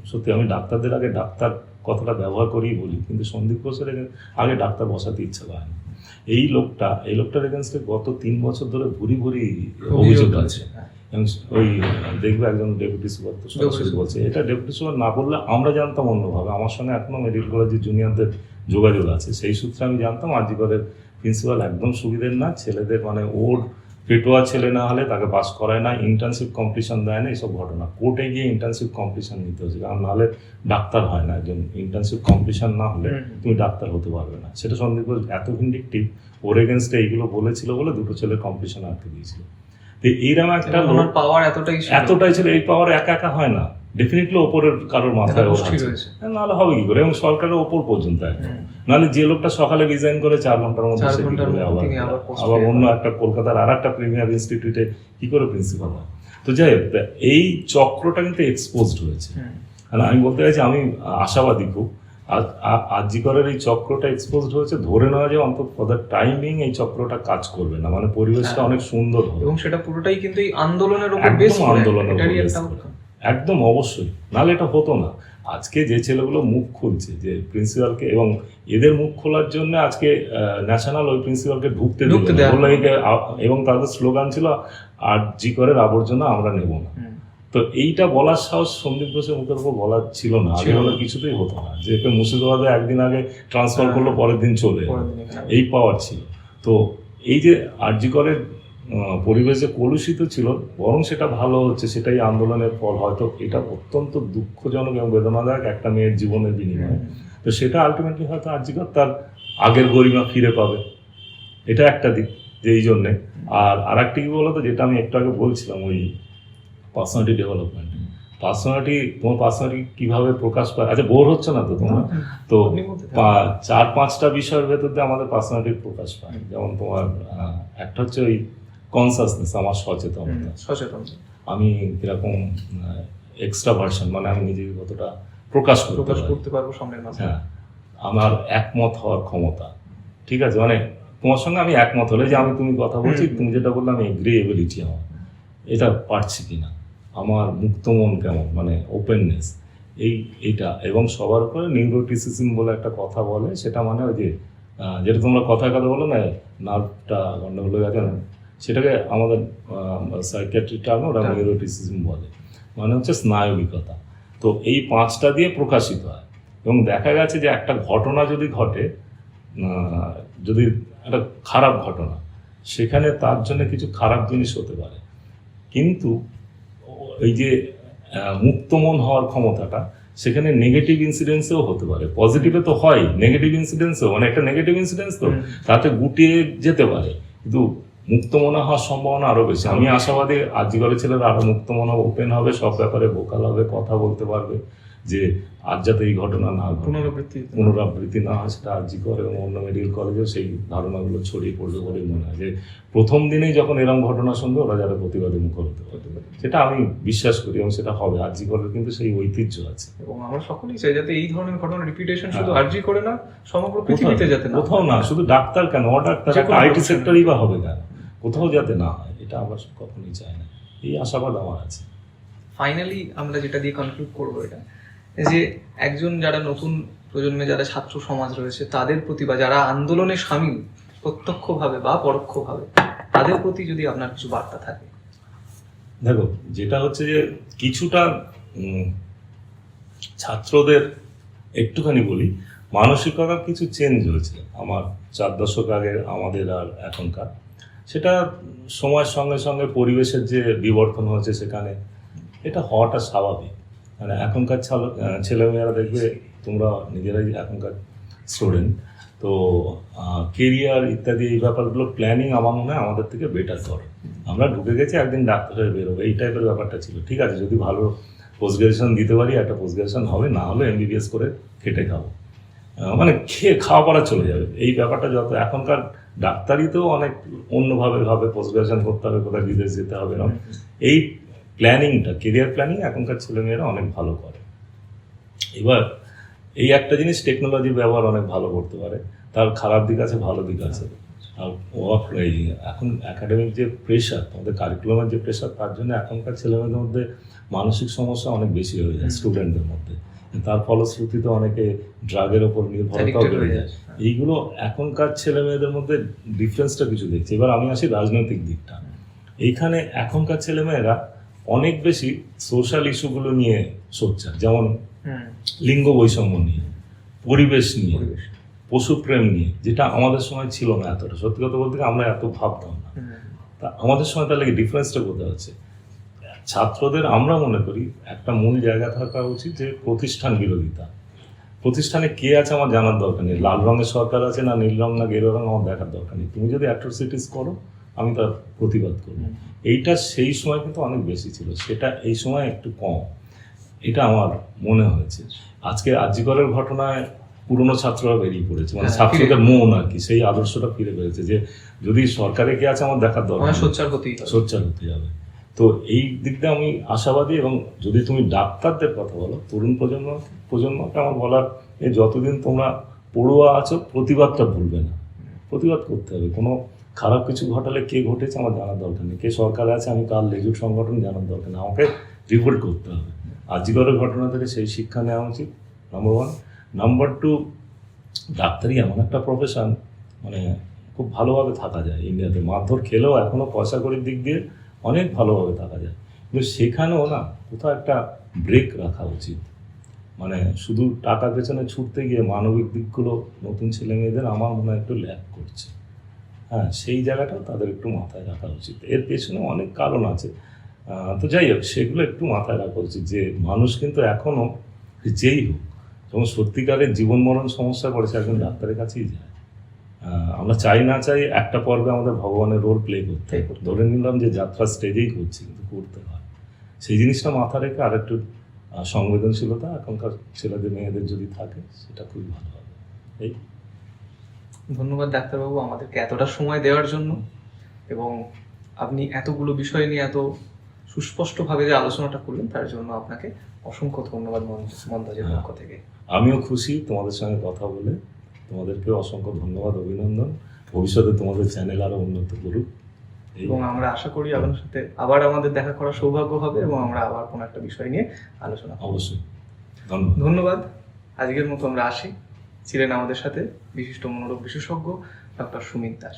সত্যি আমি ডাক্তারদের আগে ডাক্তার কথাটা ব্যবহার করেই বলি, কিন্তু সন্দীপ ঘোষের আগে ডাক্তার বসাতে ইচ্ছা হয় না। এই লোকটার এগেনস্টে গত 3 বছর ধরে ভুরি ভুরি অভিযোগ আছে। এবং ওই দেখবে একজন ডেপুটি সুপার তো সরাসরি বলছে, এটা ডেপুটি সুপার না বললে আমরা জানতাম অন্যভাবে। আমার সঙ্গে এখনো মেডিকেল কলেজের জুনিয়রদের যোগাযোগ আছে, সেই সূত্রে আমি জানতাম আজিকরের প্রিন্সিপাল একদম সুবিধের না, ছেলেদের মানে ওর পেটোয়া ছেলে না হলে তাকে পাস করায় না, ইন্টার্নশিপ কম্পিটিশন দেয় না, এইসব ঘটনা। কোর্টে গিয়ে ইন্টার্নশিপ কম্পিটিশন নিতে হচ্ছে, কারণ নাহলে ডাক্তার হয় না। একজন ইন্টার্নশিপ কম্পিটিশন না হলে তুমি ডাক্তার হতে পারবে না। সেটা সন্দীপ ঘোষ এত ভিন্ডিকটিভ, ওর এগেনস্টে এইগুলো বলেছিল বলে দুটো ছেলের কম্পিটিশন আটকে দিয়েছিল। তো এইরকম একটা পাওয়ার এতটাই ছিল, এই পাওয়ার একা একা হয় না, ডেফিনেটলি ওপরের কারোর মাথায় ওর আছে, নাহলে হবে কি করে, এবং সরকারের ওপর পর্যন্ত একদম। নাহলে যে লোকটা সকালে রিজাইন করে 4 ঘন্টার মধ্যে সে কি করে আবার অন্য একটা কলকাতার আর একটা প্রিমিয়ার ইনস্টিটিউটে কি করে প্রিন্সিপাল হয়। তো যাই হোক, এই চক্রটা কিন্তু এক্সপোজড হয়েছে। আমি বলতে চাইছি আমি আশাবাদী খুব, আজিকরের এই চক্রটা এক্সপোজড হয়েছে, ধরে নেওয়া যায় অন্তত ফর দ্য টাইমিং এই চক্রটা কাজ করবে না, মানে পরিবেশটা অনেক সুন্দর হবে, এবং সেটা পুরোটাই কিন্তু এই আন্দোলনের উপর বেস করে, আন্দোলনের একদম অবশ্যই, নাহলে এটা হতো না। আজকে যে ছেলেগুলো মুখ খুলছে যে প্রিন্সিপালকে, এবং এদের মুখ খোলার জন্য আজকে ন্যাশনাল ওই প্রিন্সিপালকে ঢুকতে দিল, এবং তাদের স্লোগান ছিল আজিকরের আবর্জনা আমরা নেব না। তো এইটা বলার সাহস সন্দীপ ঘোষের মুখের উপর বলার ছিল না, আগে হলে কিছুতেই হতো না। যে মুর্শিদাবাদে একদিন আগে ট্রান্সফার করলো, পরের দিন চলে এই পাওয়ার ছিল। তো এই যে আজিকরের পরিবেশ যে কলুষিত ছিল, বরং সেটা ভালো হচ্ছে, সেটাই আন্দোলনের ফল। হয়তো এটা অত্যন্ত দুঃখজনক এবং বেদনাদায়ক একটা মেয়ের জীবনের বিনিময়ে, তো সেটা আলটিমেটলি হয়তো আজিকর তার আগের গরিমা ফিরে পাবে, এটা একটা দিক যে এই জন্যে। আর একটা কি বলতো, যেটা আমি একটু আগে বলছিলাম, ওই পার্সোনালিটি ডেভেলপমেন্ট, তোমার পার্সোনালিটি কিভাবে প্রকাশ পায়। আচ্ছা, বোর হচ্ছে না তো তোমরা? তো 4-5টা বিষয়ের ভেতর দিয়ে আমাদের পার্সোনালিটি প্রকাশ পায়। যেমন তোমার একটা হচ্ছে ওই কনসাসনেস, আমার সচেতনতা, আমি কিরকম এক্সট্রাভার্সন, মানে আমি নিজেকে কতটা প্রকাশ করতে পারবো সামনের মাঝে। হ্যাঁ, আমার একমত হওয়ার ক্ষমতা, ঠিক আছে, মানে তোমার সঙ্গে আমি একমত হলে যে তুমি কথা বলছি, তুমি যেটা বললে আমি এগ্রিএবিলিটি, আমার এটা পারছি কিনা, আমার মুক্ত মন কেমন, মানে ওপেননেস, এইটা। এবং সবার উপরে নিউরোটিসিজম বলে একটা কথা বলে, সেটা মানে ওই যে যেটা তোমরা কথায় কথা বলো না, নার্ভটা গন্ডগোল হয়ে গেছে, সেটাকে আমাদের সাইকিয়াট্রি টার্মে ওরা নিউরোটিসিজম বলে, মানে হচ্ছে স্নায়বিকতা। তো এই 5টা দিয়ে প্রকাশিত হয়। এবং দেখা গেছে যে একটা ঘটনা যদি ঘটে, যদি একটা খারাপ ঘটনা, সেখানে তার জন্য কিছু খারাপ জিনিস হতে পারে, কিন্তু এই যে মুক্ত মন হওয়ার ক্ষমতাটা, সেখানে নেগেটিভ ইনসিডেন্সেও হতে পারে, পজিটিভে তো হয়, নেগেটিভ ইনসিডেন্সও, মানে একটা নেগেটিভ ইনসিডেন্স তো তাতে গুটিয়ে যেতে পারে, কিন্তু মুক্ত মনে হওয়ার সম্ভাবনা আরো বেশি। আমি আশাবাদী আজিকরের ছেলেরা আরো মুক্ত মনে, ওপেন হবে, সব ব্যাপারে ভোকাল হবে, কথা বলতে পারবে, যে আজ যাতে এই ঘটনা না পুনরাবৃত্তি না হয়, সেটা আজিকর এবং অন্য মেডিকেল কলেজেও সেই ধারণাগুলো ছড়িয়ে পড়বে বলে মনে হয়, যে প্রথম দিনেই যখন এরকম ঘটনা শুনবে ওরা যারা প্রতিবাদী মুখর হতে পারবে, সেটা আমি বিশ্বাস করি, এবং সেটা হবে। আজিকরের কিন্তু সেই ঐতিহ্য আছে, এবং আমরা সকলেই চাই যাতে এই ধরনের ঘটনা রিপিটেশন শুধু আরজি করে না, সমগ্র পৃথিবীতে যাতে না, কোথাও না, শুধু ডাক্তার কেন, ডাক্তার আইটি সেক্টরই বা হবে কেন, কোথাও যাতে না হয়, এটা আমরা কখনোই চাই না। এই আশাবাদ আমার আছে। ফাইনালি আমরা যেটা দিয়ে কনক্লুড করবো, এটা যে একজন যারা নতুন প্রজন্মে যারা ছাত্র সমাজ রয়েছে তাদের প্রতি, বা যারা আন্দোলনে সামিল প্রত্যক্ষভাবে বা পরোক্ষভাবে, তাদের প্রতি যদি আপনার কিছু বার্তা থাকে। দেখো, যেটা হচ্ছে যে কিছুটা ছাত্রদের একটুখানি বলি, মানসিকতার কিছু চেঞ্জ হয়েছে আমার 4 দশক আগে আমাদের আর এখনকার। সেটা সময়ের সঙ্গে সঙ্গে পরিবেশের যে বিবর্তন হয়েছে, সেখানে এটা হওয়াটা স্বাভাবিক। মানে এখনকার ছেলেমেয়েরা দেখবে, তোমরা নিজেরাই এখনকার স্টুডেন্ট, তো কেরিয়ার ইত্যাদি এই ব্যাপারগুলো প্ল্যানিং আমার মনে হয় আমাদের থেকে বেটার করে। আমরা ঢুকে গেছি একদিন ডাক্তার হয়ে বেরোবো, এই টাইপের ব্যাপারটা ছিল। ঠিক আছে, যদি ভালো পোস্ট গ্রাজুয়েশন দিতে পারি, একটা পোস্ট গ্রাজুয়েশন হবে, না হলে MBBS করে খেটে খাবো, মানে খাওয়া পড়া চলে যাবে। এই ব্যাপারটা যত এখনকার ডাক্তারিতেও অনেক অন্যভাবে ভাবে, পোস্ট গ্রাজুয়েশন করতে হবে, কোথায় বিদেশ যেতে হবে, এই প্ল্যানিংটা, কেরিয়ার প্ল্যানিং এখনকার ছেলেমেয়েরা অনেক ভালো করে। এবার এই একটা জিনিস, টেকনোলজির ব্যবহার অনেক ভালো করতে পারে, তার খারাপ দিক আছে, ভালো দিক আছে। আর এই এখন একাডেমিক যে প্রেশার, আমাদের কারিকুলামের যে প্রেশার, তার জন্য এখনকার ছেলেমেয়েদের মধ্যে মানসিক সমস্যা অনেক বেশি হয়ে যায় স্টুডেন্টদের মধ্যে। তার ফলশ্রুতিতে অনেকে ড্রাগের ওপর নির্ভরতাও বেড়ে যায়। এইগুলো এখনকার ছেলেমেয়েদের মধ্যে ডিফারেন্সটা কিছু দেখছি। এবার আমি আসি রাজনৈতিক দিকটা। এইখানে এখনকার ছেলেমেয়েরা অনেক বেশি সোশ্যাল ইস্যুগুলো নিয়ে সোচ্চার, যেমন লিঙ্গ বৈষম্য নিয়ে, পরিবেশ নিয়ে, পশুপ্রেম নিয়ে, যেটা আমাদের সময় ছিল না এতটা। সত্যি কথা বলতে আমরা এত ভাবতাম না। তা আমাদের সময় তার লাগে ডিফারেন্সটা কোথায় হচ্ছে? ছাত্রদের আমরা মনে করি একটা মূল জায়গা থাকা উচিত যে প্রতিষ্ঠান বিরোধিতা। প্রতিষ্ঠানে কে আছে আমার জানার দরকার নেই, লাল রঙের সরকার আছে না নীল রং না গেরুয়া রং আমার দেখার দরকার নেই। তুমি যদি অ্যাট্রোসিটিস করো আমি তার প্রতিবাদ করবো। এইটা সেই সময় কিন্তু অনেক বেশি ছিল, সেটা এই সময় একটু কম, এটা আমার মনে হয়েছে। আজকে আরজিকরের ঘটনায় পুরনো ছাত্ররা বেরিয়ে পড়েছে, মানে ছাত্রদের মন আর কি সেই আদর্শটা ফিরে পেয়েছে যে যদি সরকারে কে আছে আমার দেখার দরকার, সোচ্চার হতে যাবে। তো এই দিকটা আমি আশাবাদী। এবং যদি তুমি ডাক্তারদের কথা বলো, তরুণ প্রজন্মকে আমার বলার, যতদিন তোমরা পড়ুয়া আছো প্রতিবাদটা ভুলবে না, প্রতিবাদ করতে হবে। কোনো খারাপ কিছু ঘটালে কে ঘটেছে আমার জানার দরকার নেই, কে সরকারে আছে আমি কার লেজুর সংগঠন জানার দরকার নেই, আমাকে রিপোর্ট করতে হবে। আরজিকরের ঘটনা থেকে সেই শিক্ষা নেওয়া উচিত, নাম্বার 1। নাম্বার 2, ডাক্তারি এমন একটা প্রফেশন, মানে খুব ভালোভাবে থাকা যায় ইন্ডিয়াতে। মারধর খেলেও এখনও পয়সা কড়ির দিক দিয়ে অনেক ভালোভাবে থাকা যায়, কিন্তু সেখানেও না কোথাও একটা ব্রেক রাখা উচিত। মানে শুধু টাকার পেছনে ছুটতে গিয়ে মানবিক দিকগুলো নতুন ছেলে মেয়েদের আমার মনে হয় একটু ল্যাক করছে। হ্যাঁ, সেই জায়গাটাও তাদের একটু মাথায় রাখা উচিত। এর পেছনে অনেক কারণ আছে, তো যাই হোক সেগুলো একটু মাথায় রাখা উচিত যে মানুষ কিন্তু এখনও যেই হোক, যখন সত্যিকারের জীবন মরণ সমস্যা পড়েছে একজন ডাক্তারের কাছেই যায়। আমরা চাই না চাই একটা পর্বে আমাদের ভগবানের রোল প্লে করতে হয়। ধরে নিলাম যে যাত্রা স্টেজেই করছি, কিন্তু করতে হয়। সেই জিনিসটা মাথা রেখে আর একটু সংবেদনশীলতা এখনকার ছেলেদের মেয়েদের যদি থাকে সেটা খুবই ভালো হবে। এই ধন্যবাদ ডাক্তারবাবু আমাদেরকে এতটা সময় দেওয়ার জন্য, এবং আপনি এতগুলো বিষয় নিয়ে এত সুস্পষ্টভাবে যে আলোচনাটা করলেন তার জন্য আপনাকে অসংখ্য ধন্যবাদ মন্তাজের পক্ষ থেকে। আমিও খুশি তোমাদের সঙ্গে কথা বলে, তোমাদেরকেও অসংখ্য ধন্যবাদ, অভিনন্দন। ভবিষ্যতে তোমাদের চ্যানেল আরো উন্নত করুক, এবং আমরা আশা করি আপনার সাথে আবার আমাদের দেখা করার সৌভাগ্য হবে এবং আমরা আবার কোনো একটা বিষয় নিয়ে আলোচনা করব। অবশ্যই। ধন্যবাদ। আজকের মতো আমরা আসি। ছিলেন আমাদের সাথে বিশিষ্ট মনোরোগ বিশেষজ্ঞ ডক্টর সুমিত দাস।